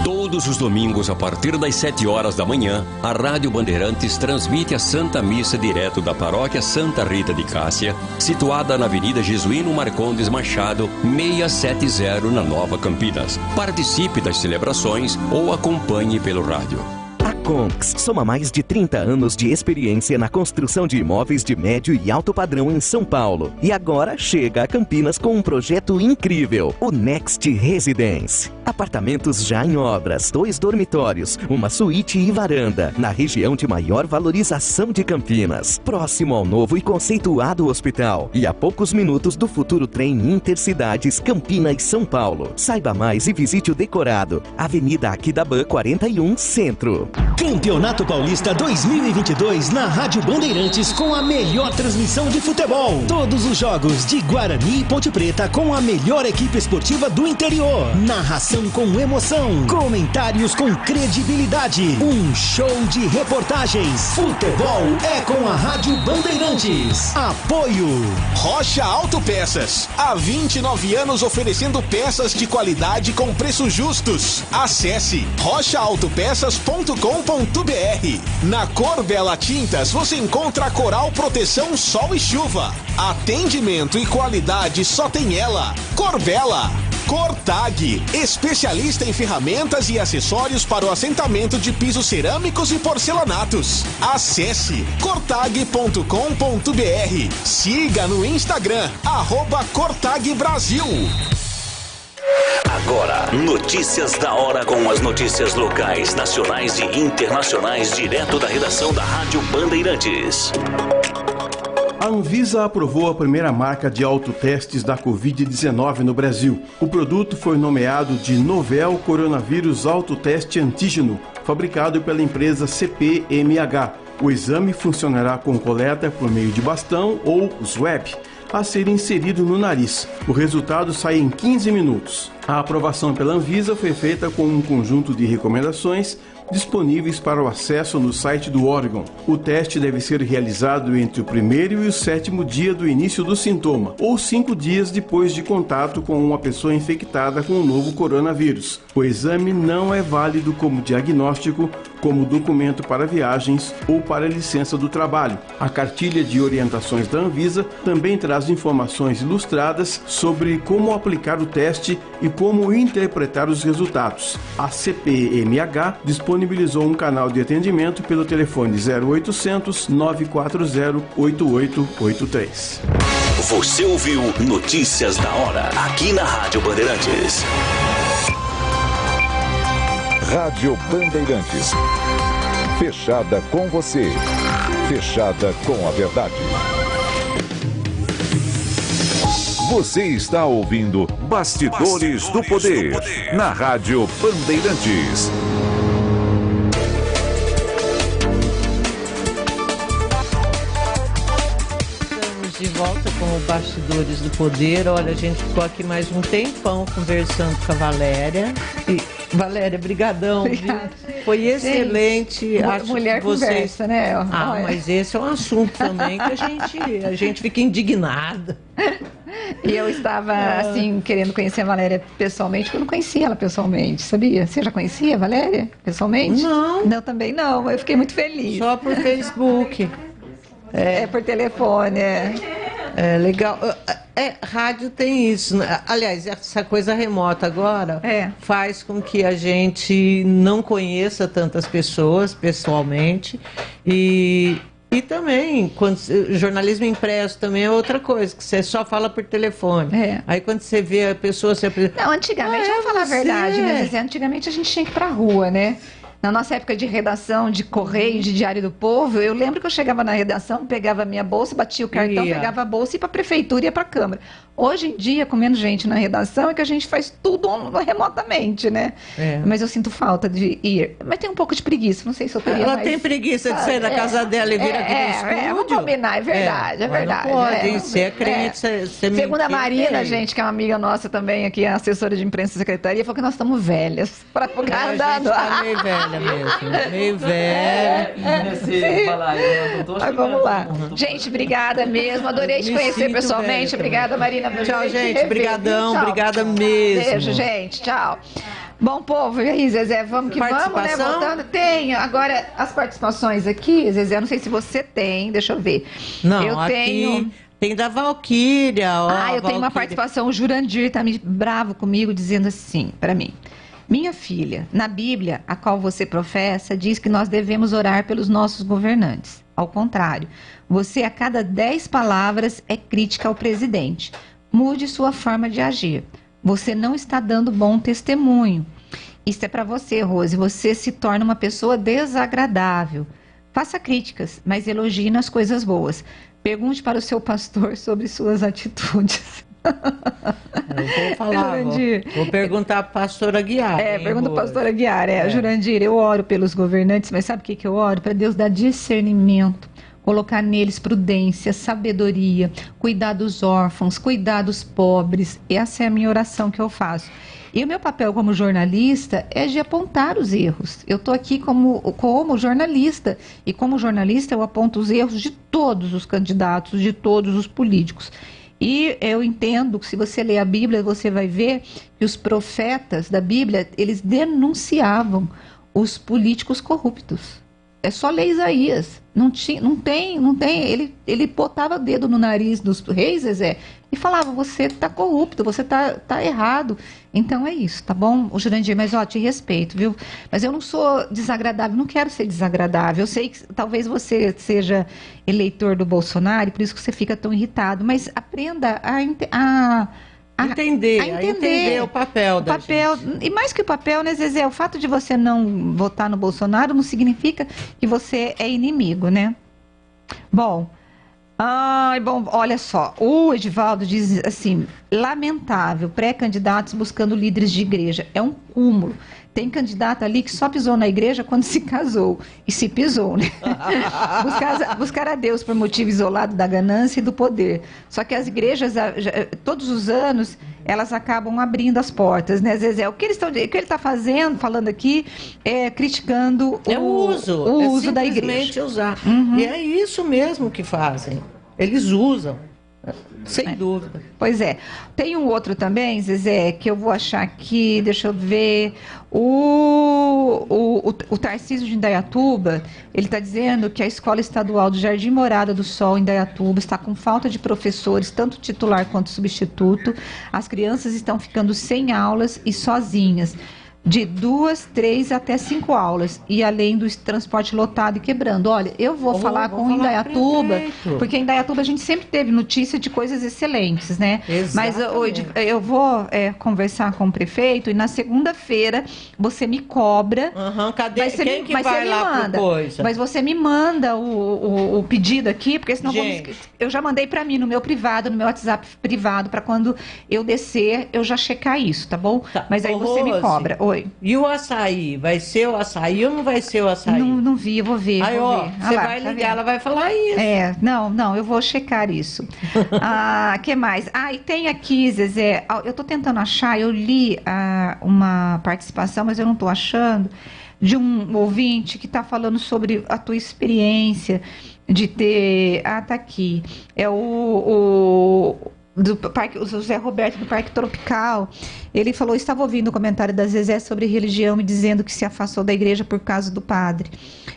Todos os domingos, a partir das 7 horas da manhã, a Rádio Bandeirantes transmite a Santa Missa direto da Paróquia Santa Rita de Cássia, situada na Avenida Jesuíno Marcondes Machado, 670, na Nova Campinas. Participe das celebrações ou acompanhe pelo rádio. A Conx soma mais de 30 anos de experiência na construção de imóveis de médio e alto padrão em São Paulo. E agora chega a Campinas com um projeto incrível, o Next Residence. Apartamentos já em obras, 2 dormitórios, uma suíte e varanda, na região de maior valorização de Campinas, próximo ao novo e conceituado hospital e a poucos minutos do futuro trem Intercidades Campinas-São Paulo. Saiba mais e visite o decorado, Avenida Aquidabã 41, Centro. Campeonato Paulista 2022 na Rádio Bandeirantes com a melhor transmissão de futebol. Todos os jogos de Guarani e Ponte Preta com a melhor equipe esportiva do interior. Narração com emoção. Comentários com credibilidade. Um show de reportagens. Futebol é com a Rádio Bandeirantes. Apoio Rocha Autopeças. Há 29 anos oferecendo peças de qualidade com preços justos. Acesse rochaautopeças.com.br. Na Cor Bela Tintas você encontra a Coral Proteção Sol e Chuva. Atendimento e qualidade só tem ela. Cor Bela. Cortag, especialista em ferramentas e acessórios para o assentamento de pisos cerâmicos e porcelanatos. Acesse cortag.com.br. Siga no Instagram, @CortagBrasil. Agora, notícias da hora com as notícias locais, nacionais e internacionais, direto da redação da Rádio Bandeirantes. A Anvisa aprovou a primeira marca de autotestes da Covid-19 no Brasil. O produto foi nomeado de Novel Coronavírus Autoteste Antígeno, fabricado pela empresa CPMH. O exame funcionará com coleta por meio de bastão ou swab a ser inserido no nariz. O resultado sai em 15 minutos. A aprovação pela Anvisa foi feita com um conjunto de recomendações disponíveis para o acesso no site do órgão. O teste deve ser realizado entre o 1º e o 7º dia do início do sintoma, ou 5 dias depois de contato com uma pessoa infectada com o novo coronavírus. O exame não é válido como diagnóstico, como documento para viagens ou para licença do trabalho. A cartilha de orientações da Anvisa também traz informações ilustradas sobre como aplicar o teste e como interpretar os resultados. A CPMH disponibilizou um canal de atendimento pelo telefone 0800 940 8883. Você ouviu Notícias da Hora, aqui na Rádio Bandeirantes. Rádio Bandeirantes. Fechada com você. Fechada com a verdade. Você está ouvindo Bastidores do Poder, na Rádio Bandeirantes. Estamos de volta com o Bastidores do Poder. Olha, a gente ficou aqui mais um tempão conversando com a Valéria. Valéria, brigadão. Foi excelente. Acho mulher que vocês... conversa, né? Mas esse é um assunto também que a gente fica indignada. E eu estava, assim, querendo conhecer a Valéria pessoalmente, porque eu não conhecia ela pessoalmente, sabia? Você já conhecia a Valéria pessoalmente? Não. Não, também não. Eu fiquei muito feliz. Só por Facebook. Por telefone, É legal. Rádio tem isso, né? Aliás, essa coisa remota agora faz com que a gente não conheça tantas pessoas pessoalmente e também, quando jornalismo impresso também é outra coisa, que você só fala por telefone. Aí quando você vê a pessoa... Não, antigamente, vamos falar a verdade, né? Antigamente a gente tinha que ir pra rua, né? Na nossa época de redação, de correio, de Diário do Povo, eu lembro que eu chegava na redação, pegava a minha bolsa, batia o cartão, pegava a bolsa e ia para a prefeitura e ia para a Câmara. Hoje em dia, com menos gente na redação, é que a gente faz tudo remotamente, né? Mas eu sinto falta de ir. Mas tem um pouco de preguiça, não sei se eu teria Ela tem preguiça de sair da casa dela e vir aqui no estúdio? Vamos combinar, é verdade, é verdade. Não pode, você é crente, você Segundo a Marina, gente, que é uma amiga nossa também, aqui, a assessora de imprensa da secretaria, falou que nós estamos velhas para ficar andando. A gente tá meio velha mesmo, meio velha. Mas vamos lá. Gente, obrigada mesmo, adorei te conhecer pessoalmente. Obrigada, Marina. Tchau, gente. Brigadão, obrigada mesmo. Beijo, gente. Tchau. Bom, povo, e aí, Zezé, vamos que vamos, né? Voltando. Tenho. Agora, as participações aqui, Zezé, não sei se você tem, deixa eu ver. Não, eu tenho... Tem da Valquíria. Eu tenho uma participação, o Jurandir tá bravo comigo, dizendo assim, para mim. Minha filha, na Bíblia, a qual você professa, diz que nós devemos orar pelos nossos governantes. Ao contrário, você a cada 10 palavras é crítica ao presidente. Mude sua forma de agir. Você não está dando bom testemunho. Isso é para você, Rose. Você se torna uma pessoa desagradável. Faça críticas, mas elogie nas coisas boas. Pergunte para o seu pastor sobre suas atitudes. Eu vou falar, vou perguntar para a pastora Aguiar. Pergunta para a pastora Aguiar. Jurandir, eu oro pelos governantes, mas sabe o que eu oro? Para Deus dar discernimento, colocar neles prudência, sabedoria, cuidar dos órfãos, cuidar dos pobres. Essa é a minha oração que eu faço. E o meu papel como jornalista é de apontar os erros. Eu estou aqui como jornalista, e como jornalista eu aponto os erros de todos os candidatos, de todos os políticos. E eu entendo que se você ler a Bíblia, você vai ver que os profetas da Bíblia, eles denunciavam os políticos corruptos. É só ler Isaías. Não tem. Ele botava o dedo no nariz dos reis, Zezé, e falava, você está corrupto, você tá errado. Então é isso, tá bom? O Jurandir, mas te respeito, viu? Mas eu não sou desagradável, não quero ser desagradável. Eu sei que talvez você seja eleitor do Bolsonaro, e por isso que você fica tão irritado, mas aprenda a entender o papel da gente. E mais que o papel, né, Zezé? O fato de você não votar no Bolsonaro não significa que você é inimigo, né? Bom, olha só. O Edivaldo diz assim, lamentável, pré-candidatos buscando líderes de igreja. É um cúmulo. Tem candidato ali que só pisou na igreja quando se casou. E se pisou, né? buscar a Deus por motivo isolado da ganância e do poder. Só que as igrejas, todos os anos, elas acabam abrindo as portas, né, Zezé? O que ele está falando aqui é criticando o uso da igreja. Simplesmente usar. E é isso mesmo que fazem. Eles usam. Sem dúvida. Pois é. Tem um outro também, Zezé, que eu vou achar aqui, deixa eu ver. O Tarcísio de Indaiatuba, ele está dizendo que a Escola Estadual do Jardim Morada do Sol, em Indaiatuba, está com falta de professores, tanto titular quanto substituto. As crianças estão ficando sem aulas e sozinhas. De 2, 3 até 5 aulas, e além do transporte lotado e quebrando. Olha, eu vou falar com Indaiatuba, porque em Indaiatuba a gente sempre teve notícia de coisas excelentes, né? Exatamente. Mas eu vou conversar com o prefeito, e na segunda-feira você me cobra. Cadê? Quem que vai lá por coisa? Mas você me manda o pedido aqui, porque senão eu já mandei para mim no meu privado, no meu WhatsApp privado, para quando eu descer, eu já checar isso, tá bom? Tá. Mas aí você me cobra. Oi. E o açaí? Vai ser o açaí ou não vai ser o açaí? Não vi, eu vou ver. Aí, você vai ligar, ela vai falar isso. Não, eu vou checar isso. Que mais? E tem aqui, Zezé, eu tô tentando achar, eu li uma participação, mas eu não tô achando, de um ouvinte que tá falando sobre a tua experiência de ter... tá aqui. É do parque, o José Roberto do Parque Tropical. Ele falou, estava ouvindo o comentário da Zezé sobre religião e dizendo que se afastou da igreja por causa do padre.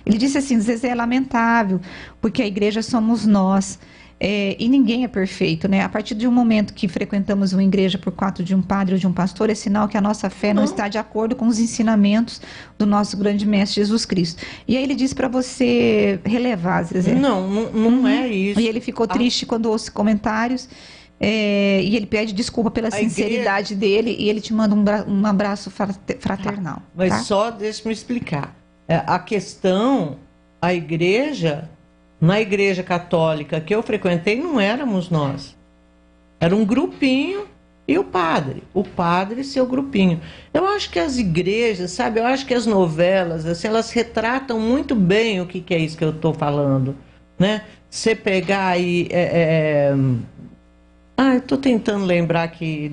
Ele disse assim, Zezé, é lamentável, porque a igreja somos nós, e ninguém é perfeito, né? A partir de um momento que frequentamos uma igreja por conta de um padre ou de um pastor, é sinal que a nossa fé não está de acordo com os ensinamentos do nosso grande mestre Jesus Cristo. E aí ele disse para você relevar, Zezé. Não é isso. E ele ficou triste quando ouve comentários. E ele pede desculpa pela sinceridade dele, e ele te manda um abraço fraternal. Mas tá? Só deixa-me explicar. A questão, na igreja católica que eu frequentei, não éramos nós. Era um grupinho e o padre e seu grupinho. Eu acho que as igrejas, sabe, eu acho que as novelas, assim, elas retratam muito bem o que é isso que eu estou falando, né? Você pegar aí... eu tô tentando lembrar aqui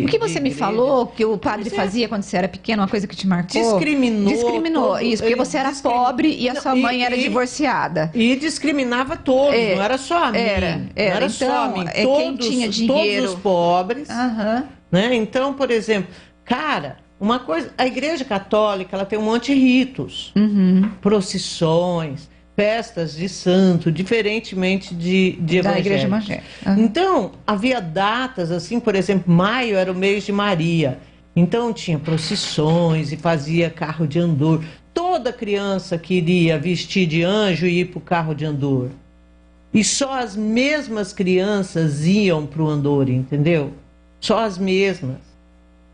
O que você me falou que o padre fazia quando você era pequeno, uma coisa que te marcou? Discriminou, isso, porque você era pobre e a sua mãe era divorciada. E discriminava todos, não era só a mim. Não era só a mim. Quem tinha dinheiro. Todos os pobres. Né? Então, por exemplo, uma coisa, a igreja católica, ela tem um monte de ritos, procissões, festas de santo, diferentemente de evangélico. Da igreja evangélica. Então, havia datas, assim, por exemplo, maio era o mês de Maria. Então, tinha procissões e fazia carro de andor. Toda criança queria vestir de anjo e ir para o carro de andor. E só as mesmas crianças iam para o andor, entendeu? Só as mesmas.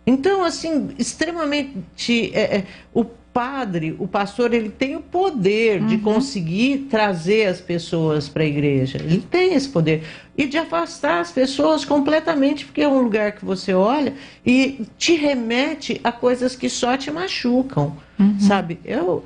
Então, assim, extremamente... o pastor, ele tem o poder de conseguir trazer as pessoas para a igreja. Ele tem esse poder. E de afastar as pessoas completamente, porque é um lugar que você olha e te remete a coisas que só te machucam. Sabe? Eu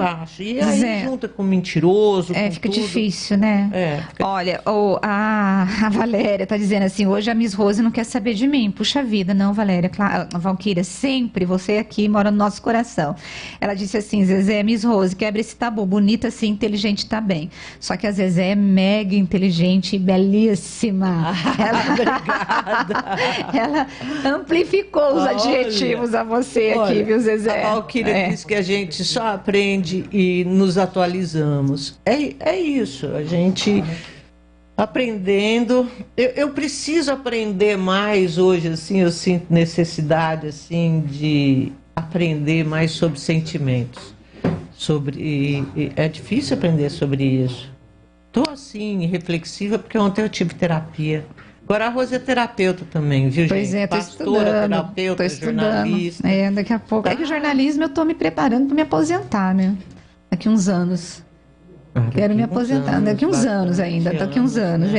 acho. E aí junta com mentiroso, com fica tudo. Difícil, né? Olha, a Valéria tá dizendo assim, hoje a Miss Rose não quer saber de mim. Puxa vida, não, Valéria. Valquíria, sempre você aqui mora no nosso coração. Ela disse assim, Zezé, Miss Rose, quebra esse tabu. Bonita, sim, inteligente tá bem. Só que a Zezé é mega inteligente e belíssima. Ela amplificou os adjetivos a você aqui, viu, Zezé? A Valquíria diz que a gente só aprende e nos atualizamos. É isso, a gente aprendendo. Eu preciso aprender mais hoje, assim, eu sinto necessidade, assim, de aprender mais sobre sentimentos. É difícil aprender sobre isso. Estou, assim, reflexiva, porque ontem eu tive terapia. Agora a Rose é terapeuta também, viu, pois gente? Tô pastora, estudando, terapeuta, jornalista. Daqui a pouco. É que o jornalismo eu estou me preparando para me aposentar, né? Daqui uns anos. Quero me aposentar. Daqui uns anos ainda. Daqui uns anos,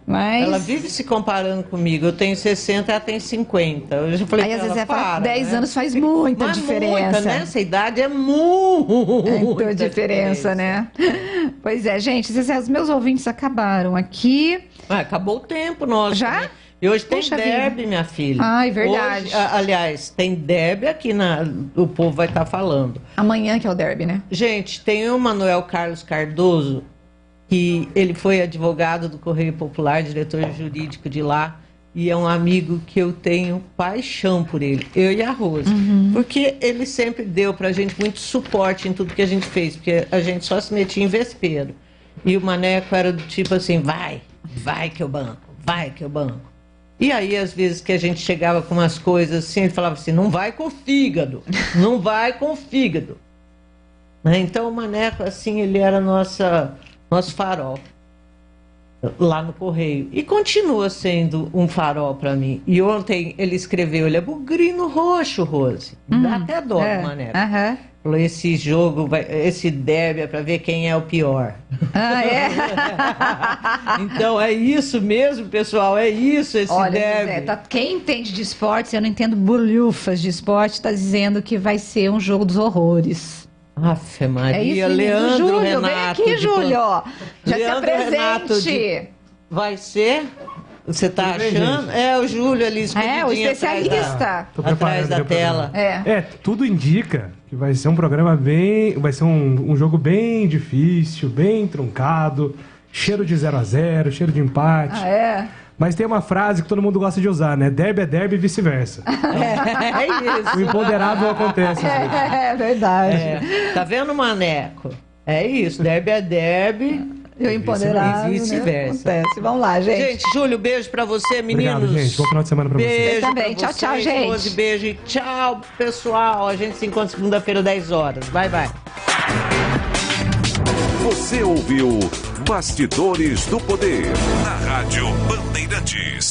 Mas... Ela vive se comparando comigo. Eu tenho 60, ela tem 50. Eu já falei Aí às vezes ela, fala, 10 anos faz muita diferença. Muita, nessa idade é muita diferença, né? Pois é, gente, os meus ouvintes acabaram aqui. Acabou o tempo nosso. Já? Né? E hoje tem Poxa derby, vida. minha filha. Ai, verdade. Hoje, aliás, tem derby aqui, o povo vai estar falando. Amanhã que é o derby, né? Gente, tem o Manuel Carlos Cardoso, que ele foi advogado do Correio Popular, diretor jurídico de lá, e é um amigo que eu tenho paixão por ele, eu e a Rose. Porque ele sempre deu pra gente muito suporte em tudo que a gente fez, porque a gente só se metia em vespeiro. E o Maneco era do tipo assim, vai que eu banco, vai que eu banco. E aí, às vezes que a gente chegava com umas coisas assim, ele falava assim, não vai com o fígado, não vai com o fígado. Então o Maneco, assim, ele era nosso farol lá no Correio. E continua sendo um farol para mim. E ontem ele escreveu, ele é bugrino roxo, Rose. Dá até dó do Maneco. Falou, esse jogo, esse derby é para ver quem é o pior. Então é isso mesmo, pessoal, é isso, esse derby. Zé, quem entende de esportes, eu não entendo bolhufas de esporte, está dizendo que vai ser um jogo dos horrores. Afe Maria, é isso, Leandro Júlio, Renato. Vem aqui, Júlio, ó. Já Leandro se apresente. Renato vai ser? Você tá achando? Bem, é o Júlio ali, o especialista. Atrás da tela. Tudo indica que vai ser um programa vai ser um jogo bem difícil, bem truncado, cheiro de 0-0, cheiro de empate. Mas tem uma frase que todo mundo gosta de usar, né? Derby é derby e vice-versa. É isso. O imponderável acontece. É verdade. Tá vendo, Maneco? É isso, derby é derby. E o imponderável, e vice-versa. Né? Vamos lá, gente. Gente, Júlio, beijo pra você, meninos. Obrigado, gente. Bom final de semana pra vocês. Beijo também. Tchau, tchau, gente. Rose, beijo e tchau, pessoal. A gente se encontra segunda-feira, 10 horas. Bye, bye. Você ouviu Bastidores do Poder na Rádio Bandeirantes.